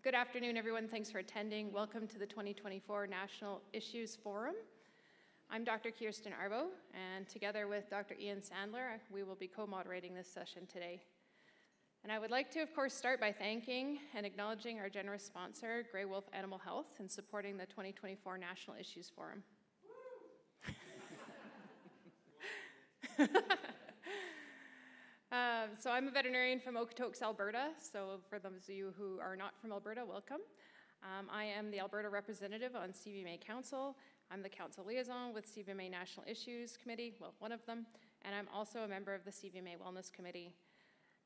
Good afternoon, everyone. Thanks for attending. Welcome to the 2024 National Issues Forum. I'm Dr. Kirsten Arbo, and together with Dr. Ian Sandler, we will be co-moderating this session today. And I would like to, of course, start by thanking and acknowledging our generous sponsor, Grey Wolf Animal Health, in supporting the 2024 National Issues Forum. So I'm a veterinarian from Okotoks, Alberta. So for those of you who are not from Alberta, welcome. I am the Alberta representative on CVMA Council. I'm the council liaison with CVMA National Issues Committee, well, one of them, and I'm also a member of the CVMA Wellness Committee.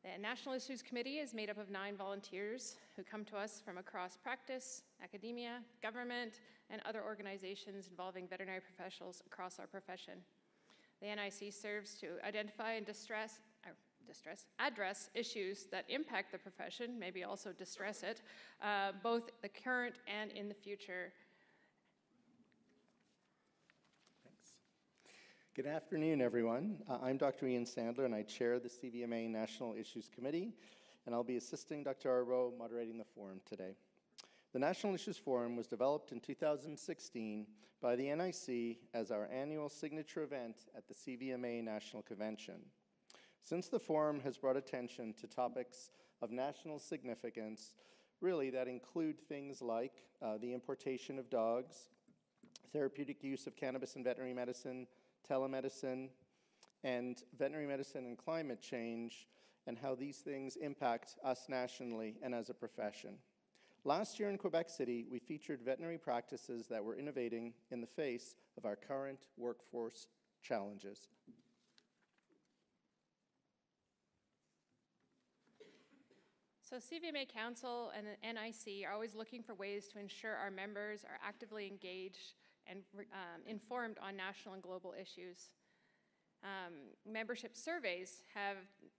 The National Issues Committee is made up of 9 volunteers who come to us from across practice, academia, government, and other organizations involving veterinary professionals across our profession. The NIC serves to identify and address issues that impact the profession, maybe also distress it, both the current and in the future. Thanks. Good afternoon, everyone. I'm Dr. Ian Sandler, and I chair the CVMA National Issues Committee, and I'll be assisting Dr. Arbo moderating the forum today. The National Issues Forum was developed in 2016 by the NIC as our annual signature event at the CVMA National Convention. Since the forum has brought attention to topics of national significance, really that include things like the importation of dogs, therapeutic use of cannabis in veterinary medicine, telemedicine, and veterinary medicine and climate change, and how these things impact us nationally and as a profession. Last year in Quebec City, we featured veterinary practices that were innovating in the face of our current workforce challenges. So CVMA Council and the NIC are always looking for ways to ensure our members are actively engaged and informed on national and global issues. Membership surveys have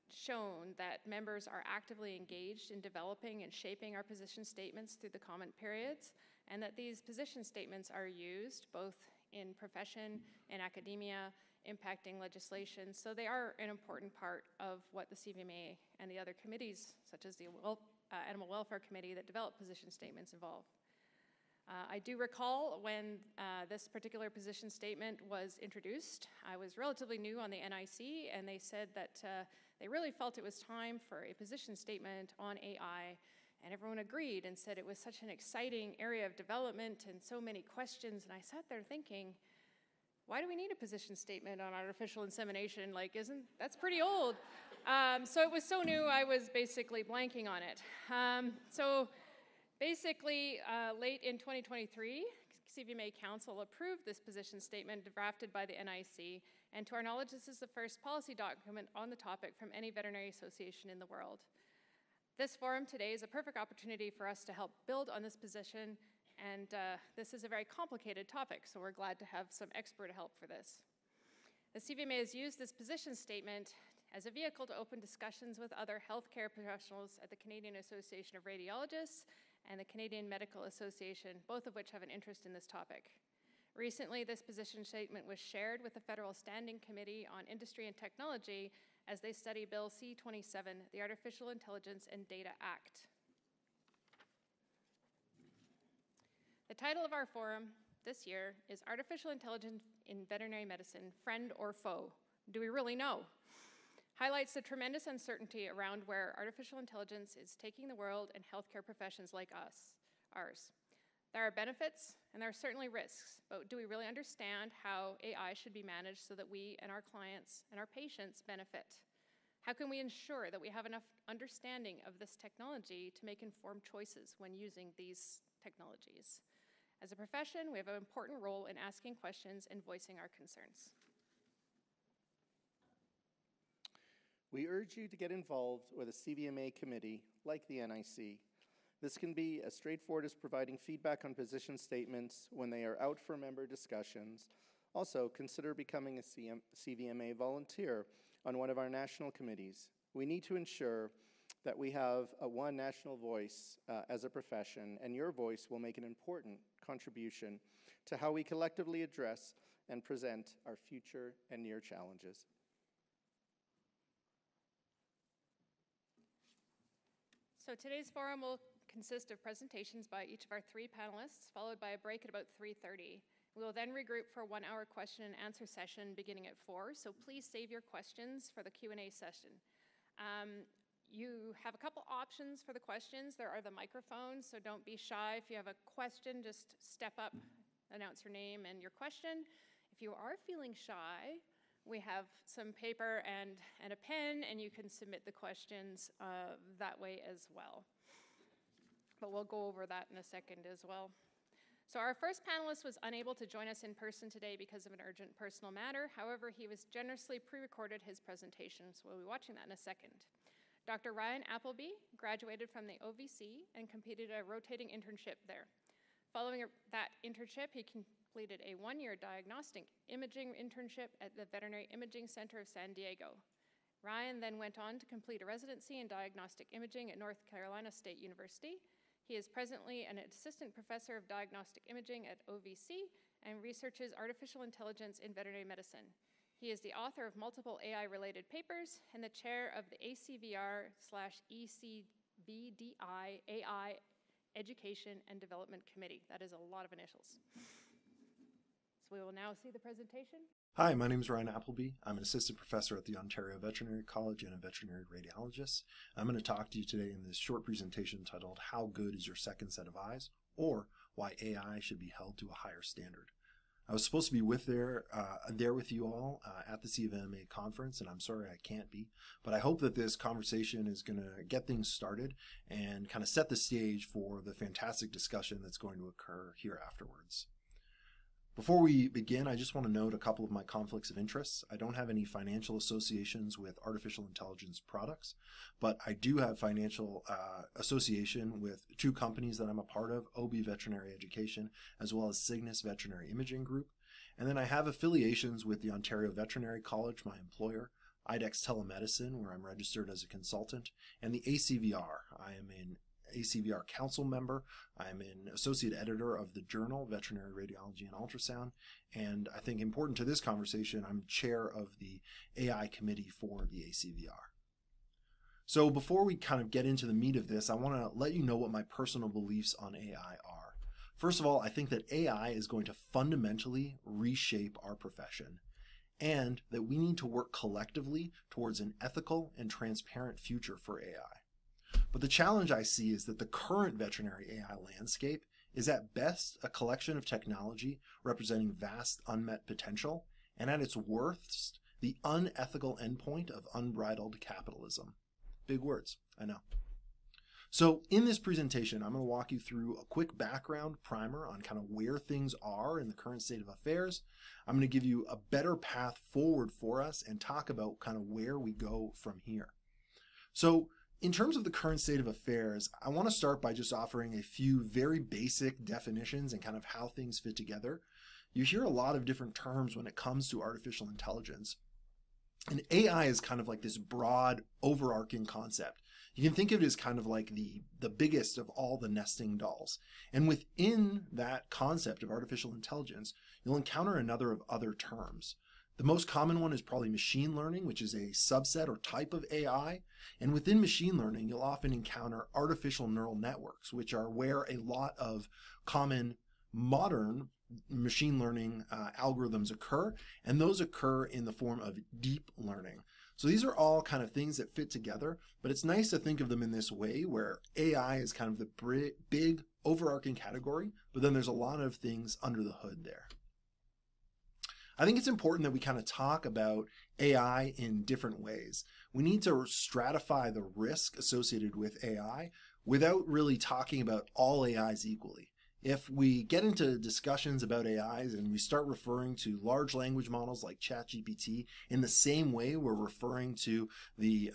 shown that members are actively engaged in developing and shaping our position statements through the comment periods, and that these position statements are used both in profession and academia, impacting legislation. So they are an important part of what the CVMA and the other committees, such as the Animal Welfare Committee that develop position statements, involve. I do recall when this particular position statement was introduced, I was relatively new on the NIC, and they said that they really felt it was time for a position statement on AI, and everyone agreed and said it was such an exciting area of development and so many questions, and I sat there thinking, why do we need a position statement on artificial insemination? Like, that's pretty old. So it was so new, I was basically blanking on it. So basically, late in 2023, CVMA Council approved this position statement drafted by the NIC, and to our knowledge, this is the first policy document on the topic from any veterinary association in the world. This forum today is a perfect opportunity for us to help build on this position, and this is a very complicated topic, so we're glad to have some expert help for this. The CVMA has used this position statement as a vehicle to open discussions with other healthcare professionals at the Canadian Association of Radiologists and the Canadian Medical Association, both of which have an interest in this topic. Recently, this position statement was shared with the Federal Standing Committee on Industry and Technology as they study Bill C-27, the Artificial Intelligence and Data Act. The title of our forum this year is Artificial Intelligence in Veterinary Medicine, Friend or Foe? Do we really know? Highlights the tremendous uncertainty around where artificial intelligence is taking the world and healthcare professions like ours. There are benefits and there are certainly risks, but do we really understand how AI should be managed so that we and our clients and our patients benefit? How can we ensure that we have enough understanding of this technology to make informed choices when using these technologies? As a profession, we have an important role in asking questions and voicing our concerns. We urge you to get involved with a CVMA committee like the NIC. This can be as straightforward as providing feedback on position statements when they are out for member discussions. Also, consider becoming a CVMA volunteer on one of our national committees. We need to ensure that we have one national voice as a profession, and your voice will make an important contribution to how we collectively address and present our future and near challenges. So today's forum will consist of presentations by each of our 3 panelists, followed by a break at about 3:30. We will then regroup for a 1-hour question and answer session beginning at 4, so please save your questions for the Q&A session. You have a couple options for the questions. There are the microphones, so don't be shy. If you have a question, just step up, announce your name and your question. If you are feeling shy, we have some paper and a pen, and you can submit the questions that way as well. But we'll go over that in a second as well. So our first panelist was unable to join us in person today because of an urgent personal matter. However, he was generously pre-recorded his presentation, so we'll be watching that in a second. Dr. Ryan Appleby graduated from the OVC and completed a rotating internship there. Following that internship, he completed a 1-year diagnostic imaging internship at the Veterinary Imaging Center of San Diego. Ryan then went on to complete a residency in diagnostic imaging at North Carolina State University. He is presently an assistant professor of diagnostic imaging at OVC and researches artificial intelligence in veterinary medicine. He is the author of multiple AI-related papers and the chair of the ACVR/ECVDI AI Education and Development Committee. That is a lot of initials. So we will now see the presentation. Hi, my name is Ryan Appleby. I'm an assistant professor at the Ontario Veterinary College and a veterinary radiologist. I'm going to talk to you today in this short presentation titled How Good is Your Second Set of Eyes? Or Why AI Should Be Held to a Higher Standard. I was supposed to be there with you all at the CVMA conference, and I'm sorry I can't be, but I hope that this conversation is going to get things started and kind of set the stage for the fantastic discussion that's going to occur here afterwards. Before we begin, I just want to note a couple of my conflicts of interest. I don't have any financial associations with artificial intelligence products, but I do have financial association with 2 companies that I'm a part of, OB Veterinary Education, as well as Cygnus Veterinary Imaging Group. And then I have affiliations with the Ontario Veterinary College, my employer, IDEX Telemedicine, where I'm registered as a consultant, and the ACVR. I am an ACVR Council member. I'm an associate editor of the journal Veterinary Radiology and Ultrasound, and I think important to this conversation, I'm chair of the AI committee for the ACVR. So before we kind of get into the meat of this, I want to let you know what my personal beliefs on AI are. First of all, I think that AI is going to fundamentally reshape our profession, and that we need to work collectively towards an ethical and transparent future for AI. But the challenge I see is that the current veterinary AI landscape is at best a collection of technology representing vast unmet potential, and at its worst, the unethical endpoint of unbridled capitalism. Big words, I know. So in this presentation, I'm going to walk you through a quick background primer on kind of where things are in the current state of affairs. I'm going to give you a better path forward for us and talk about kind of where we go from here. So in terms of the current state of affairs, I want to start by just offering a few very basic definitions and kind of how things fit together. You hear a lot of different terms when it comes to artificial intelligence. And AI is kind of like this broad, overarching concept. You can think of it as kind of like the biggest of all the nesting dolls. And within that concept of artificial intelligence, you'll encounter another of other terms. The most common one is probably machine learning, which is a subset or type of AI. And within machine learning, you'll often encounter artificial neural networks, which are where a lot of common modern machine learning algorithms occur. And those occur in the form of deep learning. So these are all kind of things that fit together, but it's nice to think of them in this way where AI is kind of the big overarching category, but then there's a lot of things under the hood there. I think it's important that we kind of talk about AI in different ways. We need to stratify the risk associated with AI without really talking about all AIs equally. If we get into discussions about AIs and we start referring to large language models like ChatGPT in the same way we're referring to the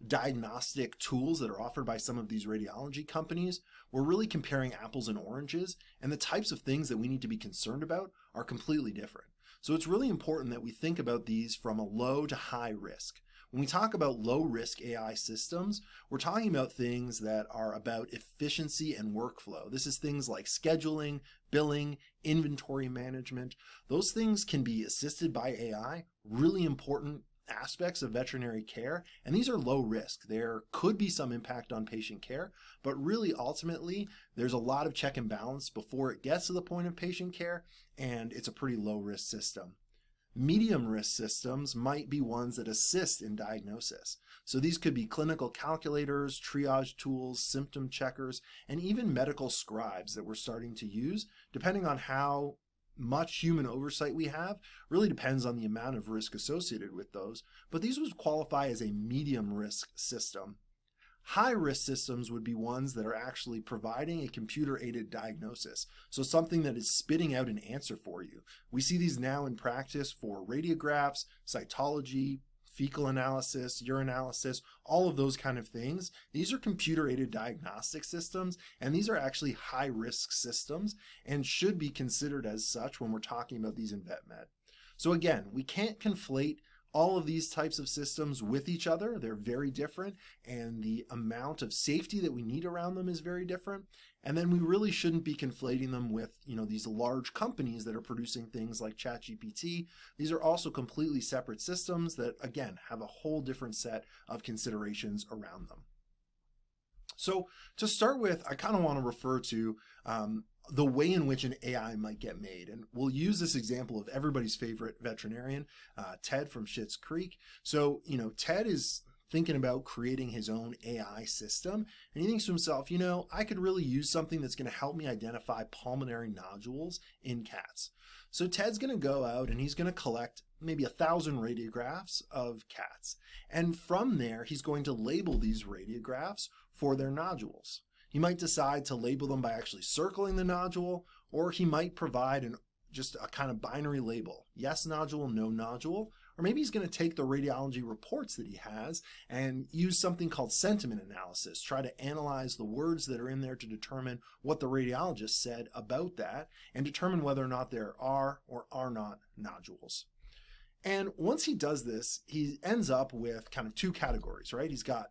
diagnostic tools that are offered by some of these radiology companies, we're really comparing apples and oranges, and the types of things that we need to be concerned about are completely different. So it's really important that we think about these from a low to high risk. When we talk about low risk AI systems, we're talking about things that are about efficiency and workflow. This is things like scheduling, billing, inventory management. Those things can be assisted by AI, really important aspects of veterinary care, and these are low risk. There could be some impact on patient care, but really ultimately there's a lot of check and balance before it gets to the point of patient care, and it's a pretty low risk system. Medium risk systems might be ones that assist in diagnosis. So these could be clinical calculators, triage tools, symptom checkers, and even medical scribes that we're starting to use, depending on how much human oversight we have. Really depends on the amount of risk associated with those, but these would qualify as a medium risk system. High risk systems would be ones that are actually providing a computer-aided diagnosis, so something that is spitting out an answer for you. We see these now in practice for radiographs, cytology, fecal analysis, urinalysis, all of those kind of things. These are computer-aided diagnostic systems, and these are actually high-risk systems and should be considered as such when we're talking about these in vet med. So again, we can't conflate all of these types of systems with each other. They're very different, and the amount of safety that we need around them is very different. And then we really shouldn't be conflating them with, these large companies that are producing things like ChatGPT. These are also completely separate systems that, again, have a whole different set of considerations around them. So to start with, I kind of want to refer to the way in which an AI might get made. And we'll use this example of everybody's favorite veterinarian, Ted from Schitt's Creek. So, Ted is thinking about creating his own AI system, and he thinks to himself, I could really use something that's going to help me identify pulmonary nodules in cats. So Ted's going to go out and he's going to collect maybe 1,000 radiographs of cats. And from there, he's going to label these radiographs for their nodules. He might decide to label them by actually circling the nodule, or he might provide just a kind of binary label, yes nodule, no nodule, or maybe he's going to take the radiology reports that he has and use something called sentiment analysis, try to analyze the words that are in there to determine what the radiologist said about that and determine whether or not there are or are not nodules. And once he does this, he ends up with kind of two categories, right? He's got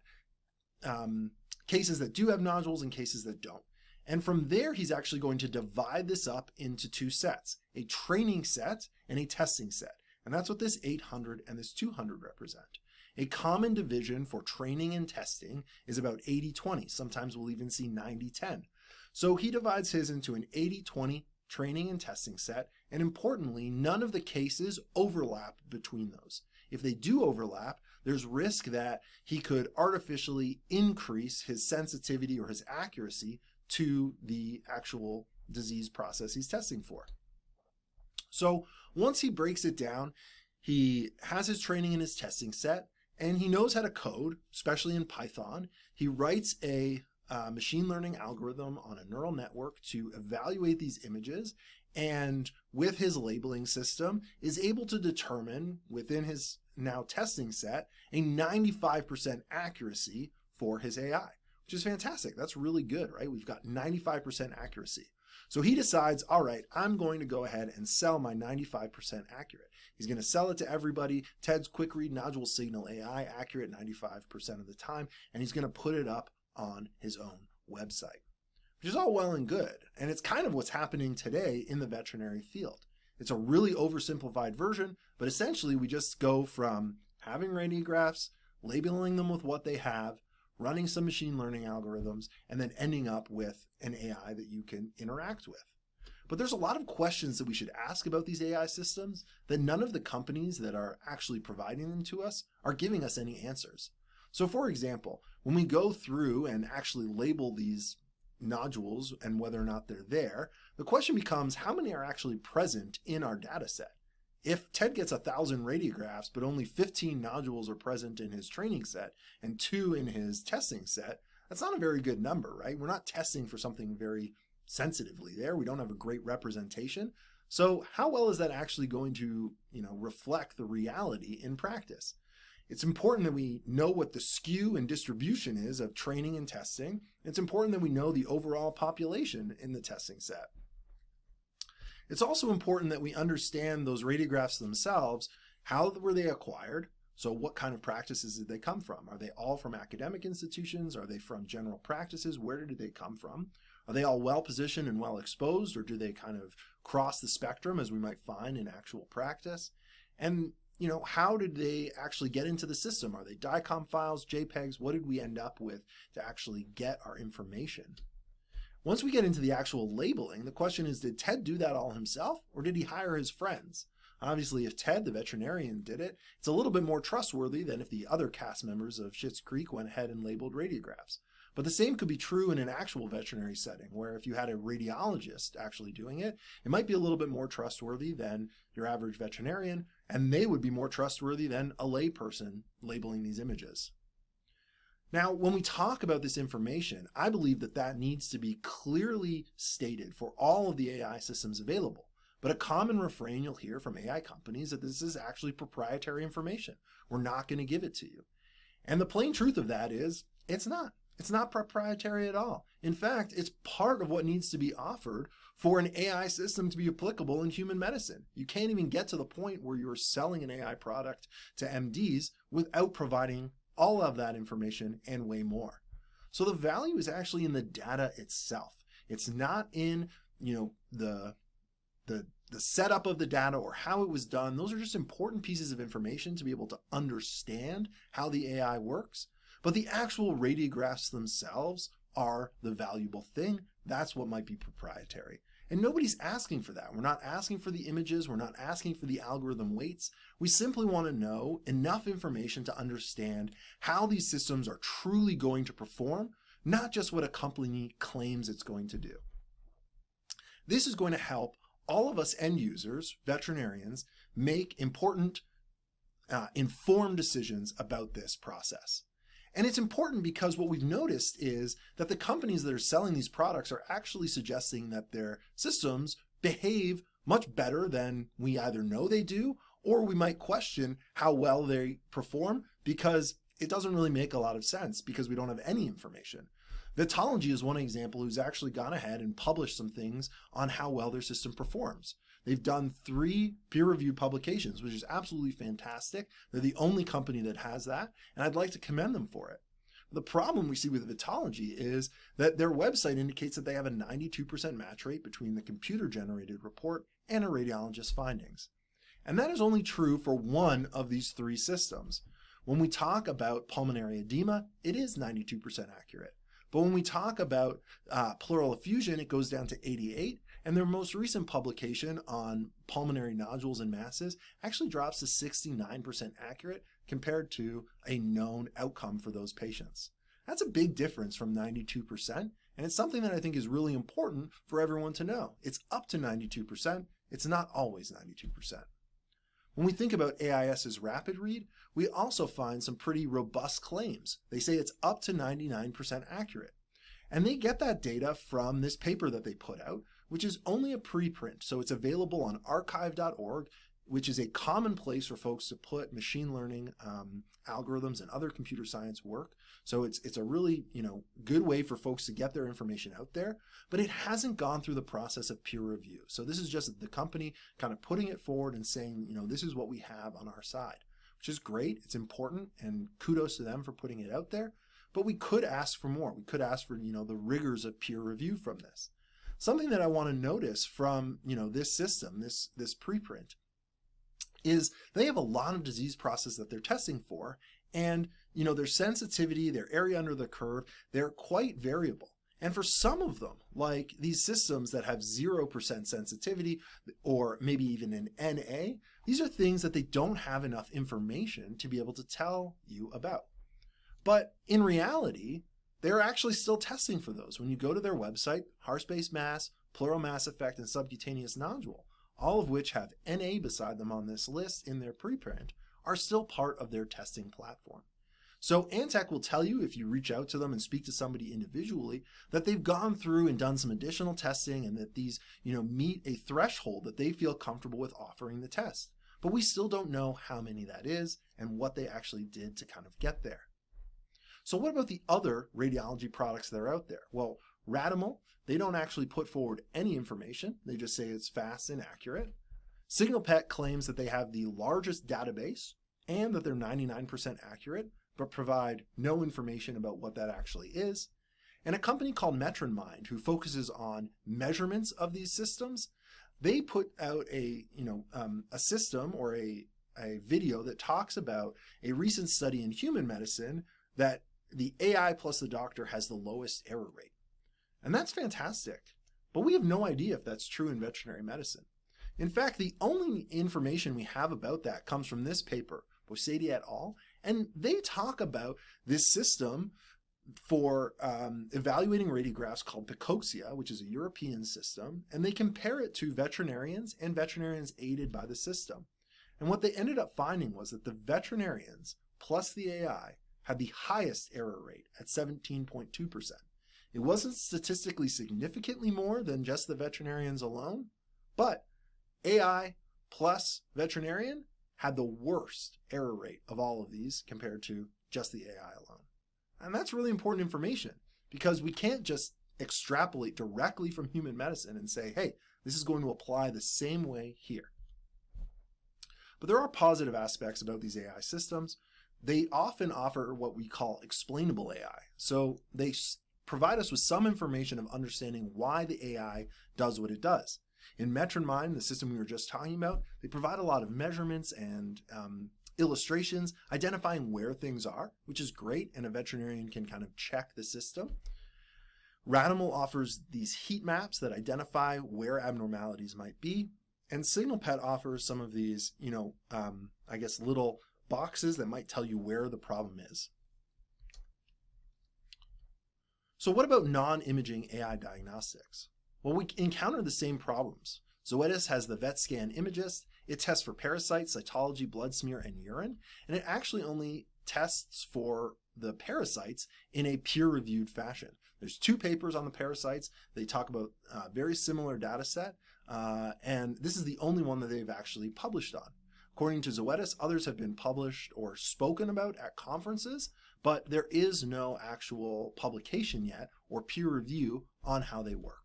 cases that do have nodules and cases that don't. And from there, he's actually going to divide this up into two sets, a training set and a testing set. And that's what this 800 and this 200 represent. A common division for training and testing is about 80-20. Sometimes we'll even see 90-10. So he divides his into an 80-20 training and testing set. And importantly, none of the cases overlap between those. If they do overlap, there's risk that he could artificially increase his sensitivity or his accuracy to the actual disease process he's testing for. So once he breaks it down, he has his training and his testing set, and he knows how to code, especially in Python. He writes a machine learning algorithm on a neural network to evaluate these images, and with his labeling system is able to determine within his now testing set a 95% accuracy for his AI, which is fantastic. That's really good, right? We've got 95% accuracy. So he decides, all right, I'm going to go ahead and sell my 95% accurate. He's going to sell it to everybody. Ted's Quick Read Nodule Signal AI, accurate 95% of the time, and he's going to put it up on his own website, which is all well and good. And it's kind of what's happening today in the veterinary field. It's a really oversimplified version, but essentially we just go from having radiographs, labeling them with what they have, running some machine learning algorithms, and then ending up with an AI that you can interact with. But there's a lot of questions that we should ask about these AI systems that none of the companies that are actually providing them to us are giving us any answers. So for example, when we go through and actually label these nodules and whether or not they're there, the question becomes how many are actually present in our data set? If Ted gets 1,000 radiographs, but only 15 nodules are present in his training set and 2 in his testing set, that's not a very good number, right? We're not testing for something very sensitively there. We don't have a great representation. So how well is that actually going to, reflect the reality in practice? It's important that we know what the skew and distribution is of training and testing. It's important that we know the overall population in the testing set. It's also important that we understand those radiographs themselves. How were they acquired? So what kind of practices did they come from? Are they all from academic institutions? Are they from general practices? Where did they come from? Are they all well positioned and well exposed, or do they kind of cross the spectrum as we might find in actual practice? And how did they actually get into the system? Are they DICOM files, JPEGs? What did we end up with to actually get our information? Once we get into the actual labeling, the question is, did Ted do that all himself, or did he hire his friends? Obviously, if Ted, the veterinarian, did it, it's a little bit more trustworthy than if the other cast members of Schitt's Creek went ahead and labeled radiographs. But the same could be true in an actual veterinary setting, where if you had a radiologist actually doing it, it might be a little bit more trustworthy than your average veterinarian, and they would be more trustworthy than a layperson labeling these images. Now, when we talk about this information, I believe that that needs to be clearly stated for all of the AI systems available. But a common refrain you'll hear from AI companies that this is actually proprietary information. We're not going to give it to you. And the plain truth of that is, it's not. It's not proprietary at all. In fact, it's part of what needs to be offered for an AI system to be applicable in human medicine. You can't even get to the point where you're selling an AI product to MDs without providing all of that information and way more. So the value is actually in the data itself. It's not in, the setup of the data or how it was done. Those are just important pieces of information to be able to understand how the AI works. But the actual radiographs themselves are the valuable thing. That's what might be proprietary. And nobody's asking for that. We're not asking for the images. We're not asking for the algorithm weights. We simply want to know enough information to understand how these systems are truly going to perform, not just what a company claims it's going to do. This is going to help all of us end users, veterinarians, make important, informed decisions about this process. And it's important because what we've noticed is that the companies that are selling these products are actually suggesting that their systems behave much better than we either know they do, or we might question how well they perform, because it doesn't really make a lot of sense because we don't have any information. Vetology is one example who's actually gone ahead and published some things on how well their system performs. They've done 3 peer-reviewed publications, which is absolutely fantastic. They're the only company that has that, and I'd like to commend them for it. The problem we see with Vetology is that their website indicates that they have a 92% match rate between the computer-generated report and a radiologist's findings. And that is only true for one of these 3 systems. When we talk about pulmonary edema, it is 92% accurate. But when we talk about pleural effusion, it goes down to 88. And their most recent publication on pulmonary nodules and masses actually drops to 69% accurate compared to a known outcome for those patients. That's a big difference from 92%, and it's something that I think is really important for everyone to know. It's up to 92%. It's not always 92%. When we think about AIS's rapid read, we also find some pretty robust claims. They say it's up to 99% accurate. And they get that data from this paper that they put out, which is only a preprint. So it's available on archive.org, which is a common place for folks to put machine learning algorithms and other computer science work. So it's a really good way for folks to get their information out there, but it hasn't gone through the process of peer review. So this is just the company kind of putting it forward and saying, this is what we have on our side, which is great. It's important, and kudos to them for putting it out there. But we could ask for more. We could ask for the rigors of peer review from this. Something that I want to notice from this system, this preprint, is they have a lot of disease process that they're testing for, and their sensitivity, their area under the curve, they're quite variable. And for some of them, like these systems that have 0% sensitivity, or maybe even an NA, these are things that they don't have enough information to be able to tell you about. But in reality, they're actually still testing for those. When you go to their website, heart space mass, pleural mass effect, and subcutaneous nodule, all of which have NA beside them on this list in their preprint, are still part of their testing platform. So Antech will tell you, if you reach out to them and speak to somebody individually, that they've gone through and done some additional testing, and that these meet a threshold that they feel comfortable with offering the test. But we still don't know how many that is and what they actually did to kind of get there. So what about the other radiology products that are out there? Well, Radimal, they don't actually put forward any information. They just say it's fast and accurate. SignalPet claims that they have the largest database and that they're 99% accurate, but provide no information about what that actually is. And a company called MetronMind, who focuses on measurements of these systems, they put out a system or a a video that talks about a recent study in human medicine that the AI plus the doctor has the lowest error rate. And that's fantastic. But we have no idea if that's true in veterinary medicine. In fact, the only information we have about that comes from this paper, Boissetti et al., and they talk about this system for evaluating radiographs called Picoxia, which is a European system, and they compare it to veterinarians and veterinarians aided by the system. And what they ended up finding was that the veterinarians plus the AI had the highest error rate at 17.2%. It wasn't statistically significantly more than just the veterinarians alone, but AI plus veterinarian had the worst error rate of all of these compared to just the AI alone. And that's really important information because we can't just extrapolate directly from human medicine and say, hey, this is going to apply the same way here. But there are positive aspects about these AI systems. They often offer what we call explainable AI. So they provide us with some information of understanding why the AI does what it does. In MetroMind, the system we were just talking about, they provide a lot of measurements and illustrations identifying where things are, which is great, and a veterinarian can kind of check the system. Radimal offers these heat maps that identify where abnormalities might be, and SignalPet offers some of these, I guess little boxes that might tell you where the problem is. So what about non-imaging AI diagnostics? Well, we encounter the same problems. Zoetis has the VetScan Imagist. It tests for parasites, cytology, blood smear, and urine, and it actually only tests for the parasites in a peer-reviewed fashion. There's 2 papers on the parasites. They talk about a very similar data set, and this is the only one that they've actually published on. According to Zoetis, others have been published or spoken about at conferences, but there is no actual publication yet or peer review on how they work.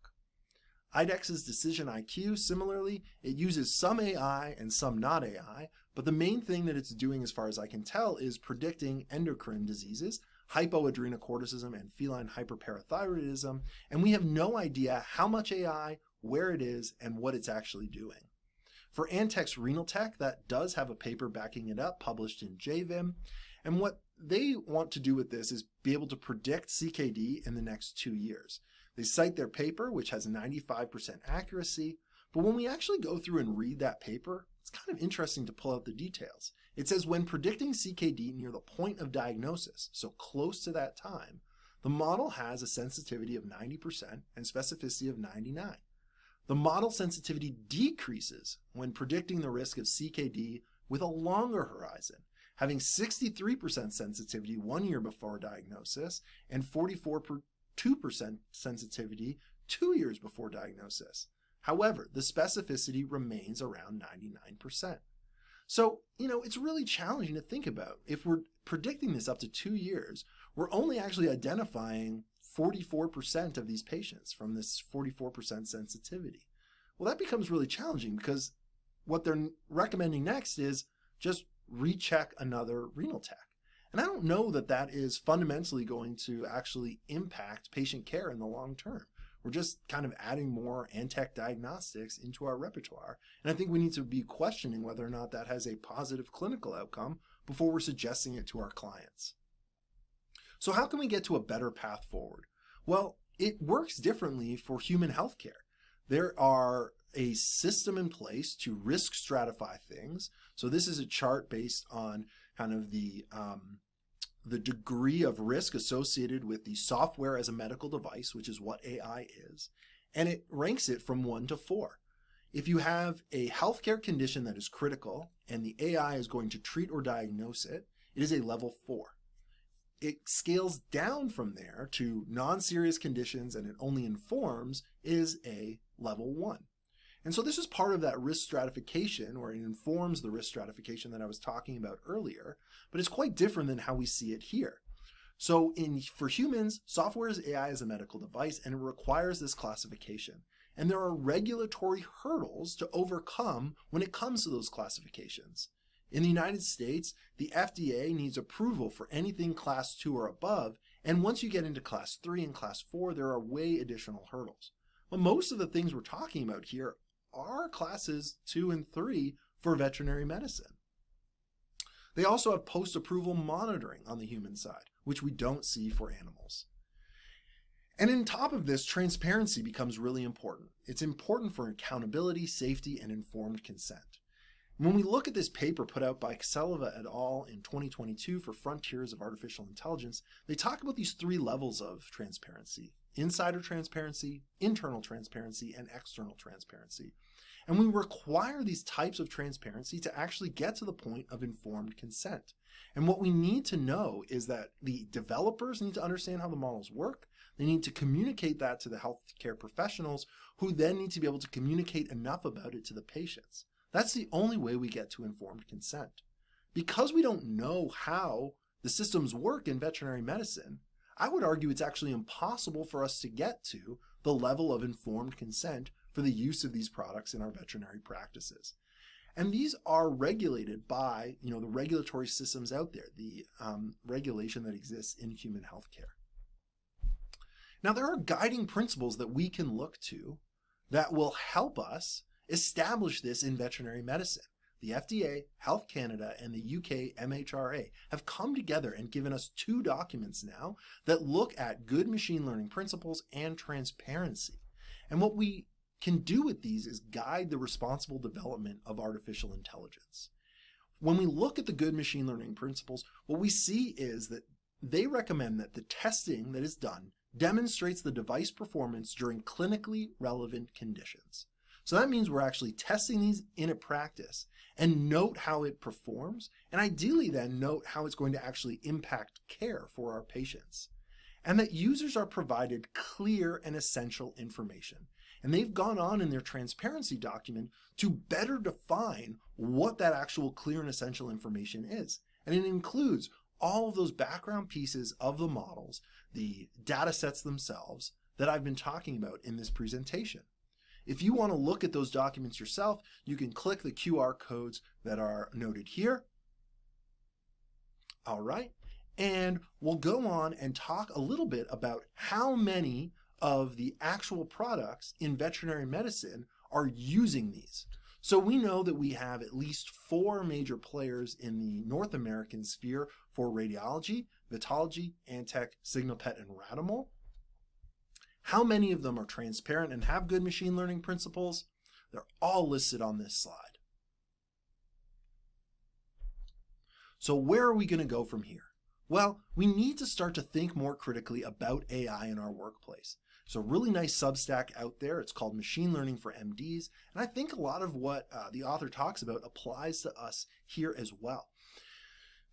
IDEXX's Decision IQ, similarly, it uses some AI and some not AI, but the main thing that it's doing, as far as I can tell, is predicting endocrine diseases, hypoadrenocorticism and feline hyperparathyroidism, and we have no idea how much AI, where it is, and what it's actually doing. For Antech's Renal Tech, that does have a paper backing it up, published in JVIM, and what they want to do with this is be able to predict CKD in the next 2 years. They cite their paper, which has 95% accuracy, but when we actually go through and read that paper, it's kind of interesting to pull out the details. It says when predicting CKD near the point of diagnosis, so close to that time, the model has a sensitivity of 90% and specificity of 99%. The model sensitivity decreases when predicting the risk of CKD with a longer horizon, having 63% sensitivity 1 year before diagnosis and 42% sensitivity 2 years before diagnosis. However, the specificity remains around 99%. So, it's really challenging to think about. If we're predicting this up to 2 years, we're only actually identifying 44% of these patients from this 44% sensitivity. Well, that becomes really challenging because what they're recommending next is just recheck another renal tech. And I don't know that that is fundamentally going to actually impact patient care in the long term. We're just kind of adding more Antech diagnostics into our repertoire. And I think we need to be questioning whether or not that has a positive clinical outcome before we're suggesting it to our clients. So how can we get to a better path forward? Well, it works differently for human healthcare. There are a system in place to risk stratify things. So this is a chart based on kind of the degree of risk associated with the software as a medical device, which is what AI is, and it ranks it from 1 to 4. If you have a healthcare condition that is critical and the AI is going to treat or diagnose it, it is a level 4. It scales down from there to non-serious conditions and it only informs is a level 1. And so this is part of that risk stratification, where it informs the risk stratification that I was talking about earlier, but it's quite different than how we see it here. So for humans, software is AI as a medical device, and it requires this classification. And there are regulatory hurdles to overcome when it comes to those classifications. In the United States, the FDA needs approval for anything class 2 or above, and once you get into class 3 and class 4, there are way additional hurdles. But most of the things we're talking about here are classes 2 and 3 for veterinary medicine. They also have post-approval monitoring on the human side, which we don't see for animals. And on top of this, transparency becomes really important. It's important for accountability, safety, and informed consent. When we look at this paper put out by Selva et al. In 2022 for Frontiers of Artificial Intelligence, they talk about these 3 levels of transparency: insider transparency, internal transparency, and external transparency. And we require these types of transparency to actually get to the point of informed consent. And what we need to know is that the developers need to understand how the models work. They need to communicate that to the healthcare professionals, who then need to be able to communicate enough about it to the patients. That's the only way we get to informed consent. Because we don't know how the systems work in veterinary medicine, I would argue it's actually impossible for us to get to the level of informed consent for the use of these products in our veterinary practices. And these are regulated by, the regulatory systems out there, the regulation that exists in human healthcare. Now, there are guiding principles that we can look to that will help us establish this in veterinary medicine. The FDA, Health Canada, and the UK MHRA have come together and given us 2 documents now that look at good machine learning principles and transparency. And what we can do with these is guide the responsible development of artificial intelligence. When we look at the good machine learning principles, what we see is that they recommend that the testing that is done demonstrates the device performance during clinically relevant conditions. So that means we're actually testing these in a practice and note how it performs, and ideally then note how it's going to actually impact care for our patients. And that users are provided clear and essential information. And they've gone on in their transparency document to better define what that actual clear and essential information is. And it includes all of those background pieces of the models, the data sets themselves that I've been talking about in this presentation. If you want to look at those documents yourself, you can click the QR codes that are noted here. All right, and we'll go on and talk a little bit about how many of the actual products in veterinary medicine are using these. So we know that we have at least 4 major players in the North American sphere for radiology, Vitology, Antech, Signalpet, and Radimol. How many of them are transparent and have good machine learning principles? They're all listed on this slide. So where are we going to go from here? Well, we need to start to think more critically about AI in our workplace. So a really nice Substack out there. It's called Machine Learning for MDs. And I think a lot of what the author talks about applies to us here as well.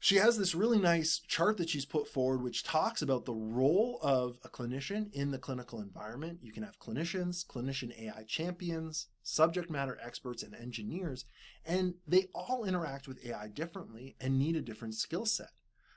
She has this really nice chart that she's put forward, which talks about the role of a clinician in the clinical environment. You can have clinicians, clinician AI champions, subject matter experts, and engineers, and they all interact with AI differently and need a different skill set.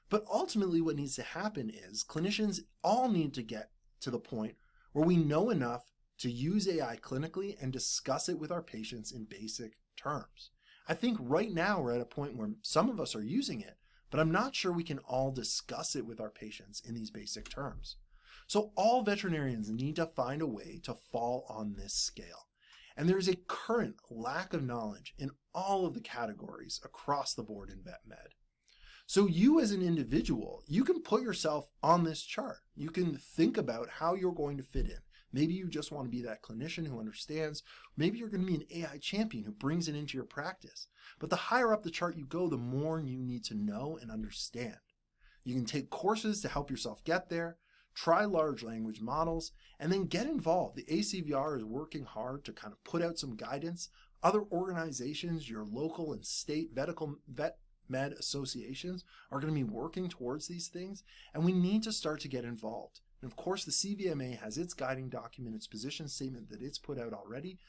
But ultimately what needs to happen is clinicians all need to get to the point where we know enough to use AI clinically and discuss it with our patients in basic terms. I think right now we're at a point where some of us are using it, but I'm not sure we can all discuss it with our patients in these basic terms. So all veterinarians need to find a way to fall on this scale. And there's a current lack of knowledge in all of the categories across the board in vet med. So you as an individual, you can put yourself on this chart. You can think about how you're going to fit in. Maybe you just want to be that clinician who understands. Maybe you're going to be an AI champion who brings it into your practice. But the higher up the chart you go, the more you need to know and understand. You can take courses to help yourself get there, try large language models, and then get involved. The ACVR is working hard to kind of put out some guidance. Other organizations, your local and state vet med associations are going to be working towards these things, and we need to start to get involved. And of course, the CVMA has its guiding document, its position statement that it's put out already,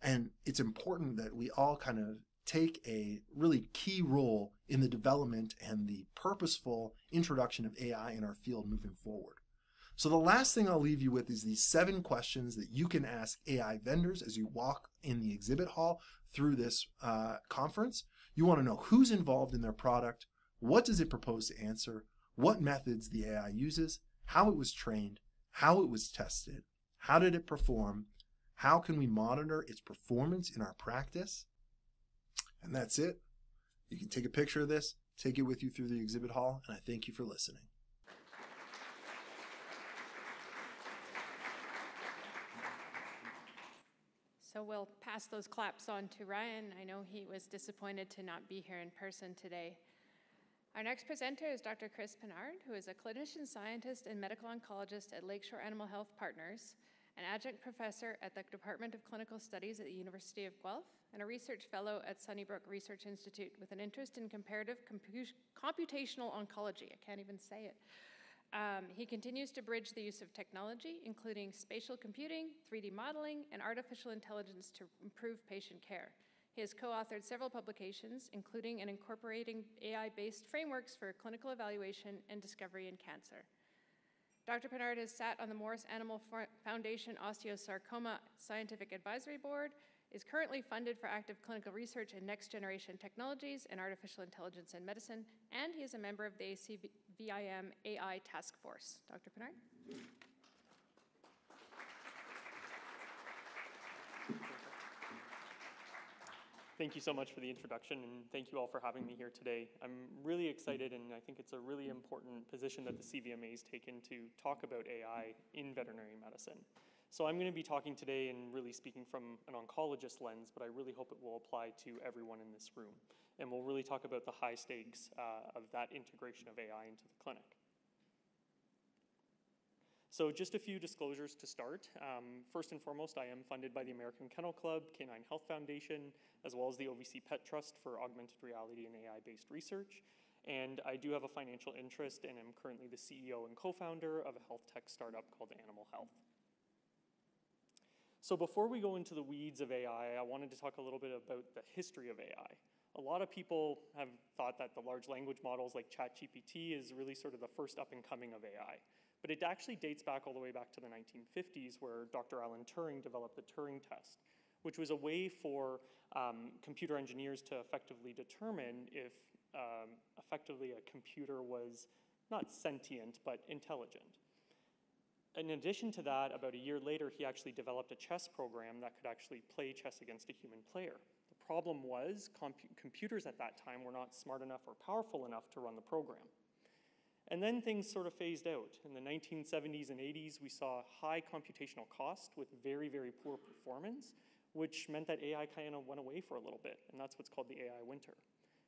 and it's important that we all kind of take a really key role in the development and the purposeful introduction of AI in our field moving forward. So the last thing I'll leave you with is these 7 questions that you can ask AI vendors as you walk in the exhibit hall through this conference. You want to know who's involved in their product, what does it propose to answer, what methods the AI uses, how it was trained, how it was tested, how did it perform, how can we monitor its performance in our practice, and that's it. You can take a picture of this, Take it with you through the exhibit hall, and I thank you for listening. So we'll pass those claps on to Ryan. I know he was disappointed to not be here in person today. Our next presenter is Dr. Chris Pinard, who is a clinician scientist and medical oncologist at Lakeshore Animal Health Partners, an adjunct professor at the Department of Clinical Studies at the University of Guelph, and a research fellow at Sunnybrook Research Institute with an interest in comparative computational oncology. I can't even say it. He continues to bridge the use of technology, including spatial computing, 3D modeling, and artificial intelligence to improve patient care. He has co-authored several publications, including and incorporating AI-based frameworks for clinical evaluation and discovery in cancer. Dr. Pinard has sat on the Morris Animal Foundation Osteosarcoma Scientific Advisory Board, is currently funded for active clinical research in next-generation technologies and artificial intelligence in medicine, and he is a member of the CVIM AI Task Force. Dr. Pinard? Thank you so much for the introduction, and thank you all for having me here today. I'm really excited, and I think it's a really important position that the CVMA has taken to talk about AI in veterinary medicine. So I'm going to be talking today and really speaking from an oncologist lens, but I really hope it will apply to everyone in this room. And we'll really talk about the high stakes of that integration of AI into the clinic. So just a few disclosures to start. First and foremost, I am funded by the American Kennel Club, Canine Health Foundation, as well as the OVC Pet Trust for augmented reality and AI-based research. And I do have a financial interest and am currently the CEO and co-founder of a health tech startup called Animal Health. So before we go into the weeds of AI, I wanted to talk a little bit about the history of AI. A lot of people have thought that the large language models like ChatGPT is really sort of the first up and coming of AI. But it actually dates back all the way back to the 1950s, where Dr. Alan Turing developed the Turing test, which was a way for computer engineers to effectively determine if effectively a computer was not sentient, but intelligent. In addition to that, about a year later, he actually developed a chess program that could actually play chess against a human player. The problem was computers at that time were not smart enough or powerful enough to run the program. And then things sort of phased out. In the 1970s and 80s, we saw high computational cost with very, very poor performance, which meant that AI kind of went away for a little bit, and that's what's called the AI winter.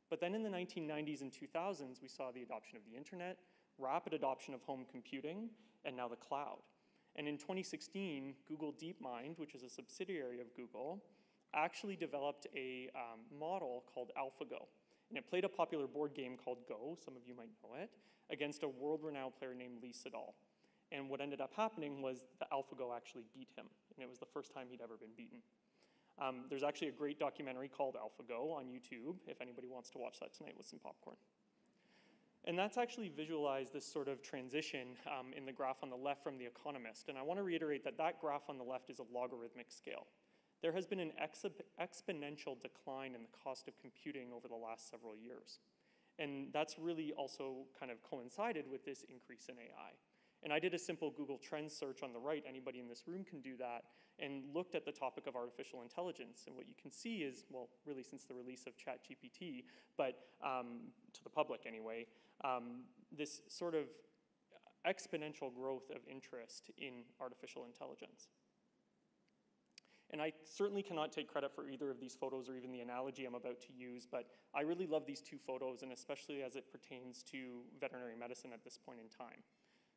But then in the 1990s and 2000s, we saw the adoption of the internet, rapid adoption of home computing, and now the cloud. And in 2016, Google DeepMind, which is a subsidiary of Google, actually developed a model called AlphaGo. And it played a popular board game called Go, some of you might know it, against a world-renowned player named Lee Sedol. And what ended up happening was the AlphaGo actually beat him, and it was the first time he'd ever been beaten. There's actually a great documentary called AlphaGo on YouTube, if anybody wants to watch that tonight with some popcorn. And that's actually visualized this sort of transition in the graph on the left from The Economist. And I want to reiterate that that graph on the left is a logarithmic scale. There has been an exponential decline in the cost of computing over the last several years. And that's really also kind of coincided with this increase in AI. And I did a simple Google Trends search on the right, anybody in this room can do that, and looked at the topic of artificial intelligence. And what you can see is, well, really since the release of ChatGPT, but to the public anyway, this sort of exponential growth of interest in artificial intelligence. And I certainly cannot take credit for either of these photos or even the analogy I'm about to use, but I really love these two photos, and especially as it pertains to veterinary medicine at this point in time.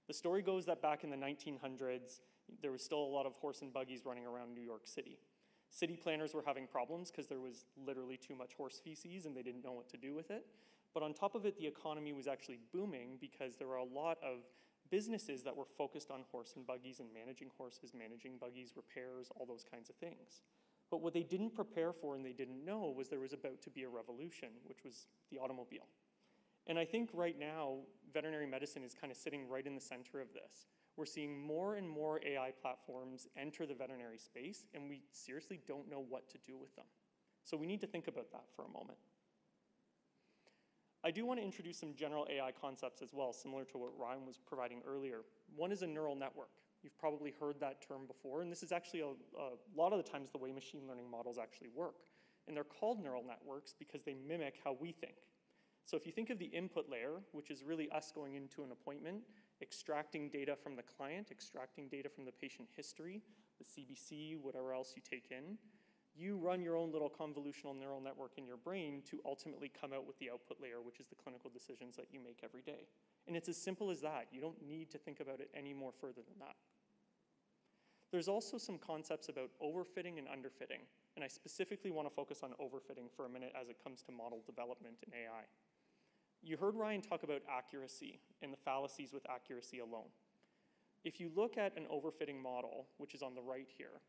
The story goes that back in the 1900s, there was still a lot of horse and buggies running around New York City. City planners were having problems because there was literally too much horse feces and they didn't know what to do with it. But on top of it, the economy was actually booming because there were a lot of businesses that were focused on horse and buggies and managing horses, managing buggies, repairs, all those kinds of things. But what they didn't prepare for and they didn't know was there was about to be a revolution, which was the automobile. And I think right now, veterinary medicine is kind of sitting right in the center of this. We're seeing more and more AI platforms enter the veterinary space, and we seriously don't know what to do with them. So we need to think about that for a moment. I do want to introduce some general AI concepts as well, similar to what Ryan was providing earlier. One is a neural network. You've probably heard that term before, and this is actually a lot of the times the way machine learning models actually work. And they're called neural networks because they mimic how we think. So if you think of the input layer, which is really us going into an appointment, extracting data from the client, extracting data from the patient history, the CBC, whatever else you take in, you run your own little convolutional neural network in your brain to ultimately come out with the output layer, which is the clinical decisions that you make every day. And it's as simple as that. You don't need to think about it any more further than that. There's also some concepts about overfitting and underfitting, and I specifically want to focus on overfitting for a minute as it comes to model development in AI. You heard Ryan talk about accuracy and the fallacies with accuracy alone. If you look at an overfitting model, which is on the right here,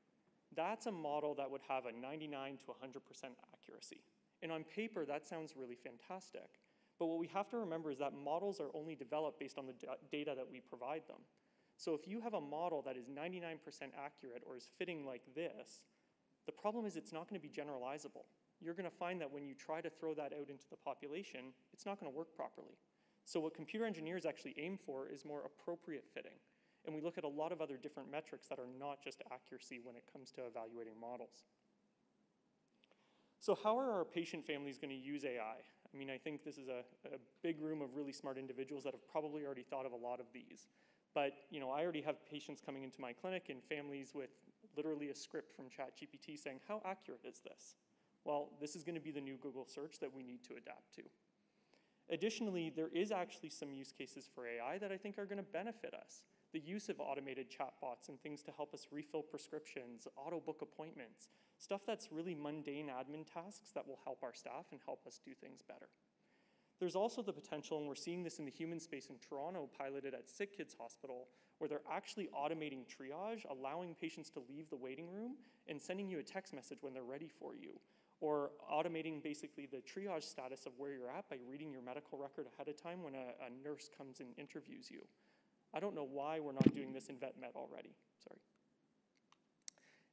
that's a model that would have a 99 to 100% accuracy. And on paper, that sounds really fantastic. But what we have to remember is that models are only developed based on the data that we provide them. So if you have a model that is 99% accurate or is fitting like this, the problem is it's not going to be generalizable. You're going to find that when you try to throw that out into the population, it's not going to work properly. So what computer engineers actually aim for is more appropriate fitting. And we look at a lot of other different metrics that are not just accuracy when it comes to evaluating models. So how are our patient families going to use AI? I mean, I think this is a big room of really smart individuals that have probably already thought of a lot of these. But I already have patients coming into my clinic and families with literally a script from ChatGPT saying, how accurate is this? Well, this is going to be the new Google search that we need to adapt to. Additionally, there is actually some use cases for AI that I think are going to benefit us. The use of automated chatbots and things to help us refill prescriptions, auto-book appointments, stuff that's really mundane admin tasks that will help our staff and help us do things better. There's also the potential, and we're seeing this in the human space in Toronto, piloted at Sick Kids Hospital, where they're actually automating triage, allowing patients to leave the waiting room and sending you a text message when they're ready for you, or automating basically the triage status of where you're at by reading your medical record ahead of time when a nurse comes and interviews you. I don't know why we're not doing this in VetMed already, sorry.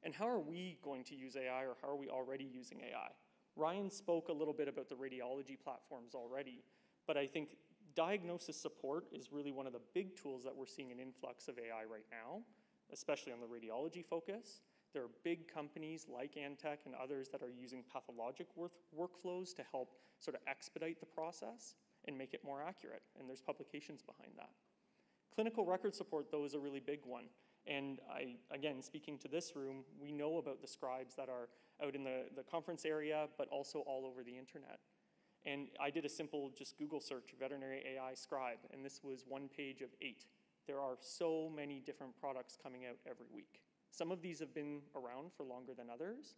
And how are we going to use AI, or how are we already using AI? Ryan spoke a little bit about the radiology platforms already, but I think diagnosis support is really one of the big tools that we're seeing an influx of AI right now, especially on the radiology focus. There are big companies like Antech and others that are using pathologic workflows to help sort of expedite the process and make it more accurate, and there's publications behind that. Clinical record support, though, is a really big one. And again, speaking to this room, we know about the scribes that are out in the conference area, but also all over the internet. And I did a simple just Google search, veterinary AI scribe, and this was 1 page of 8. There are so many different products coming out every week. Some of these have been around for longer than others,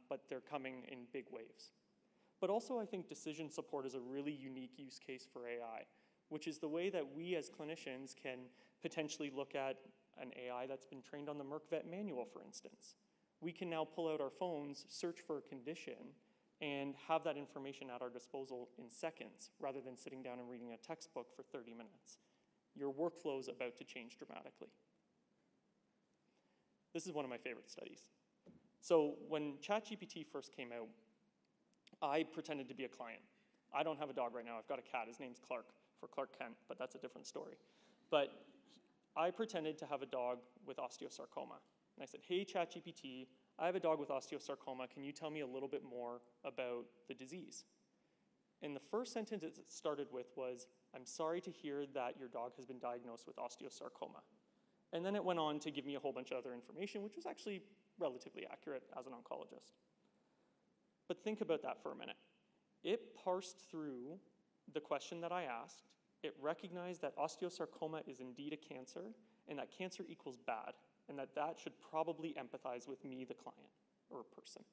but they're coming in big waves. But also I think decision support is a really unique use case for AI, which is the way that we as clinicians can potentially look at an AI that's been trained on the Merck Vet Manual, for instance. We can now pull out our phones, search for a condition, and have that information at our disposal in seconds, rather than sitting down and reading a textbook for 30 minutes. Your workflow is about to change dramatically. This is one of my favorite studies. So when ChatGPT first came out, I pretended to be a client. I don't have a dog right now, I've got a cat, his name's Clark, for Clark Kent, but that's a different story. But I pretended to have a dog with osteosarcoma. And I said, hey, ChatGPT, I have a dog with osteosarcoma. Can you tell me a little bit more about the disease? And the first sentence it started with was, I'm sorry to hear that your dog has been diagnosed with osteosarcoma. And then it went on to give me a whole bunch of other information, which was actually relatively accurate as an oncologist. But think about that for a minute. It parsed through the question that I asked. It recognized that osteosarcoma is indeed a cancer, and that cancer equals bad, and that should probably empathize with me, the client, or person.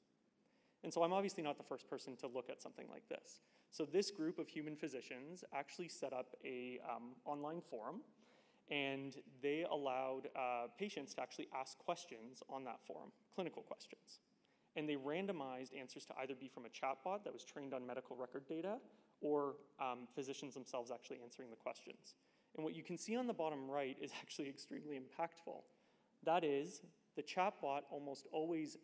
And so I'm obviously not the first person to look at something like this. So this group of human physicians actually set up a online forum, and they allowed patients to actually ask questions on that forum, clinical questions. And they randomized answers to either be from a chatbot that was trained on medical record data, or physicians themselves actually answering the questions. And what you can see on the bottom right is actually extremely impactful. That is, the chatbot almost always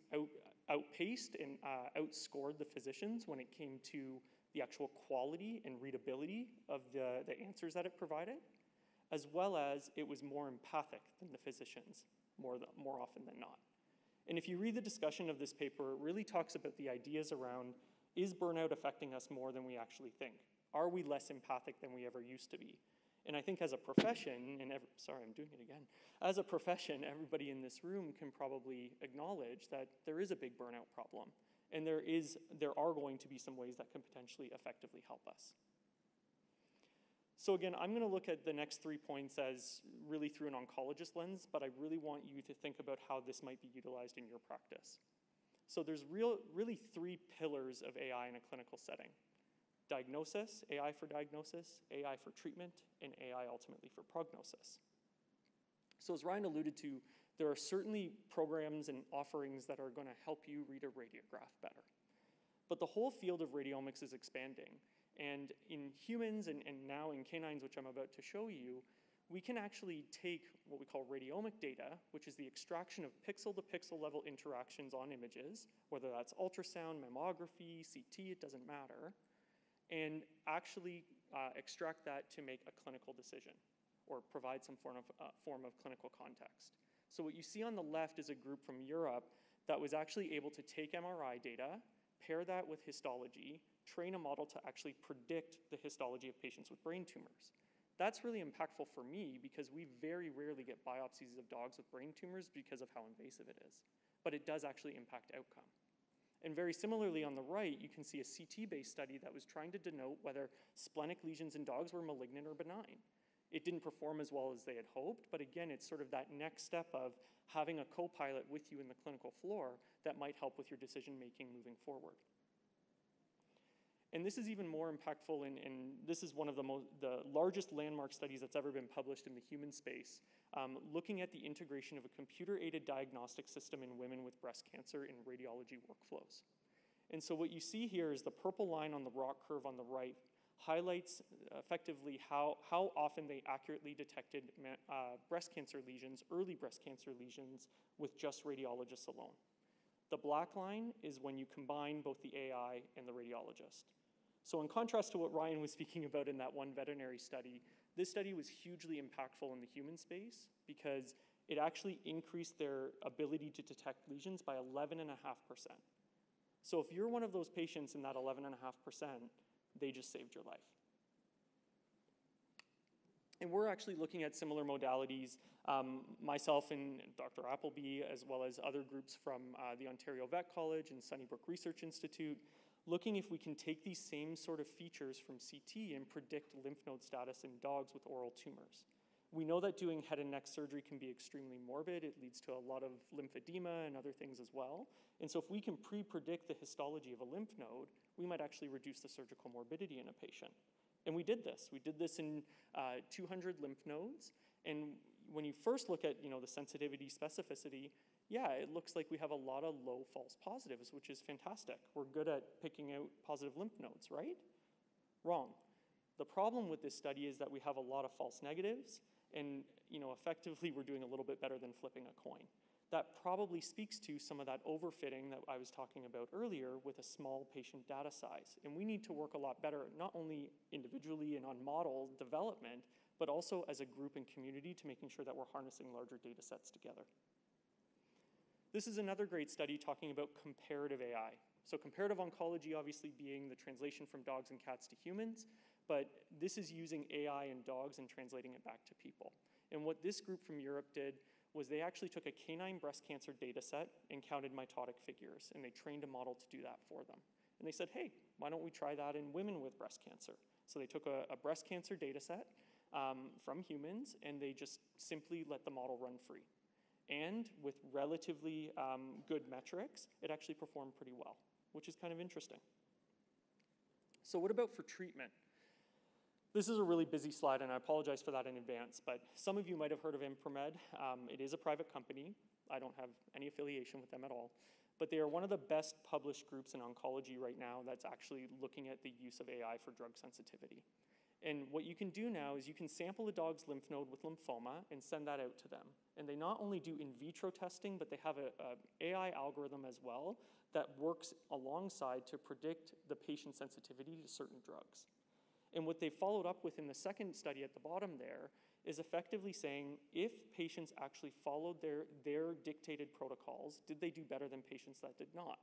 outpaced and outscored the physicians when it came to the actual quality and readability of the answers that it provided, as well as it was more empathic than the physicians, more often than not. And if you read the discussion of this paper, it really talks about the ideas around, is burnout affecting us more than we actually think? Are we less empathic than we ever used to be? And I think as a profession, sorry, I'm doing it again. As a profession, everybody in this room can probably acknowledge that there is a big burnout problem. And there are going to be some ways that can potentially effectively help us. So again, I'm gonna look at the next 3 points as really through an oncologist lens, but I really want you to think about how this might be utilized in your practice. So there's really 3 pillars of AI in a clinical setting. Diagnosis, AI for diagnosis, AI for treatment, and AI ultimately for prognosis. So as Ryan alluded to, there are certainly programs and offerings that are going to help you read a radiograph better. But the whole field of radiomics is expanding. And in humans and now in canines, which I'm about to show you, we can actually take what we call radiomic data, which is the extraction of pixel-to-pixel level interactions on images, whether that's ultrasound, mammography, CT, it doesn't matter, and actually extract that to make a clinical decision or provide some form of clinical context. So what you see on the left is a group from Europe that was actually able to take MRI data, pair that with histology, train a model to actually predict the histology of patients with brain tumors. That's really impactful for me because we very rarely get biopsies of dogs with brain tumors because of how invasive it is. But it does actually impact outcome. And very similarly on the right, you can see a CT-based study that was trying to denote whether splenic lesions in dogs were malignant or benign. It didn't perform as well as they had hoped, but again, it's sort of that next step of having a co-pilot with you in the clinical floor that might help with your decision-making moving forward. And this is even more impactful, and this is one of the largest landmark studies that's ever been published in the human space, looking at the integration of a computer-aided diagnostic system in women with breast cancer in radiology workflows. And so what you see here is the purple line on the ROC curve on the right highlights effectively how often they accurately detected breast cancer lesions, early breast cancer lesions, with just radiologists alone. The black line is when you combine both the AI and the radiologist. So in contrast to what Ryan was speaking about in that one veterinary study, this study was hugely impactful in the human space because it actually increased their ability to detect lesions by 11.5%. So if you're one of those patients in that 11.5%, they just saved your life. And we're actually looking at similar modalities, myself and Dr. Appleby, as well as other groups from the Ontario Vet College and Sunnybrook Research Institute, looking if we can take these same sort of features from CT and predict lymph node status in dogs with oral tumors. We know that doing head and neck surgery can be extremely morbid. It leads to a lot of lymphedema and other things as well. And so if we can pre-predict the histology of a lymph node, we might actually reduce the surgical morbidity in a patient. And we did this. We did this in 200 lymph nodes. And when you first look at the sensitivity, specificity, yeah, it looks like we have a lot of low false positives, which is fantastic. We're good at picking out positive lymph nodes, right? Wrong. The problem with this study is that we have a lot of false negatives, and effectively we're doing a little bit better than flipping a coin. That probably speaks to some of that overfitting that I was talking about earlier with a small patient data size. And we need to work a lot better, not only individually and on model development, but also as a group and community to making sure that we're harnessing larger data sets together. This is another great study talking about comparative AI. So comparative oncology obviously being the translation from dogs and cats to humans, but this is using AI in dogs and translating it back to people. And what this group from Europe did was they actually took a canine breast cancer data set and counted mitotic figures, and they trained a model to do that for them. And they said, hey, why don't we try that in women with breast cancer? So they took a breast cancer data set from humans, and they just simply let the model run free. And with relatively good metrics, it actually performed pretty well, which is kind of interesting. So what about for treatment? This is a really busy slide, and I apologize for that in advance, but some of you might have heard of Impromed. It is a private company. I don't have any affiliation with them at all, but they are one of the best published groups in oncology right now that's actually looking at the use of AI for drug sensitivity. And what you can do now is you can sample a dog's lymph node with lymphoma and send that out to them. And they not only do in vitro testing, but they have an AI algorithm as well that works alongside to predict the patient's sensitivity to certain drugs. And what they followed up with in the second study at the bottom there is effectively saying if patients actually followed their dictated protocols, did they do better than patients that did not?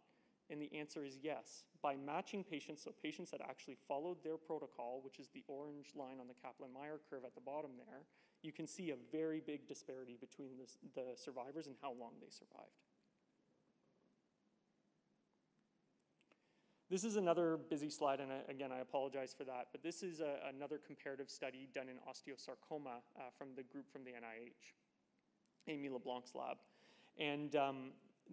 And the answer is yes. By matching patients, so patients that actually followed their protocol, which is the orange line on the Kaplan-Meier curve at the bottom there, you can see a very big disparity between the survivors and how long they survived. This is another busy slide, and again, I apologize for that, but this is another comparative study done in osteosarcoma from the group from the NIH, Amy LeBlanc's lab. And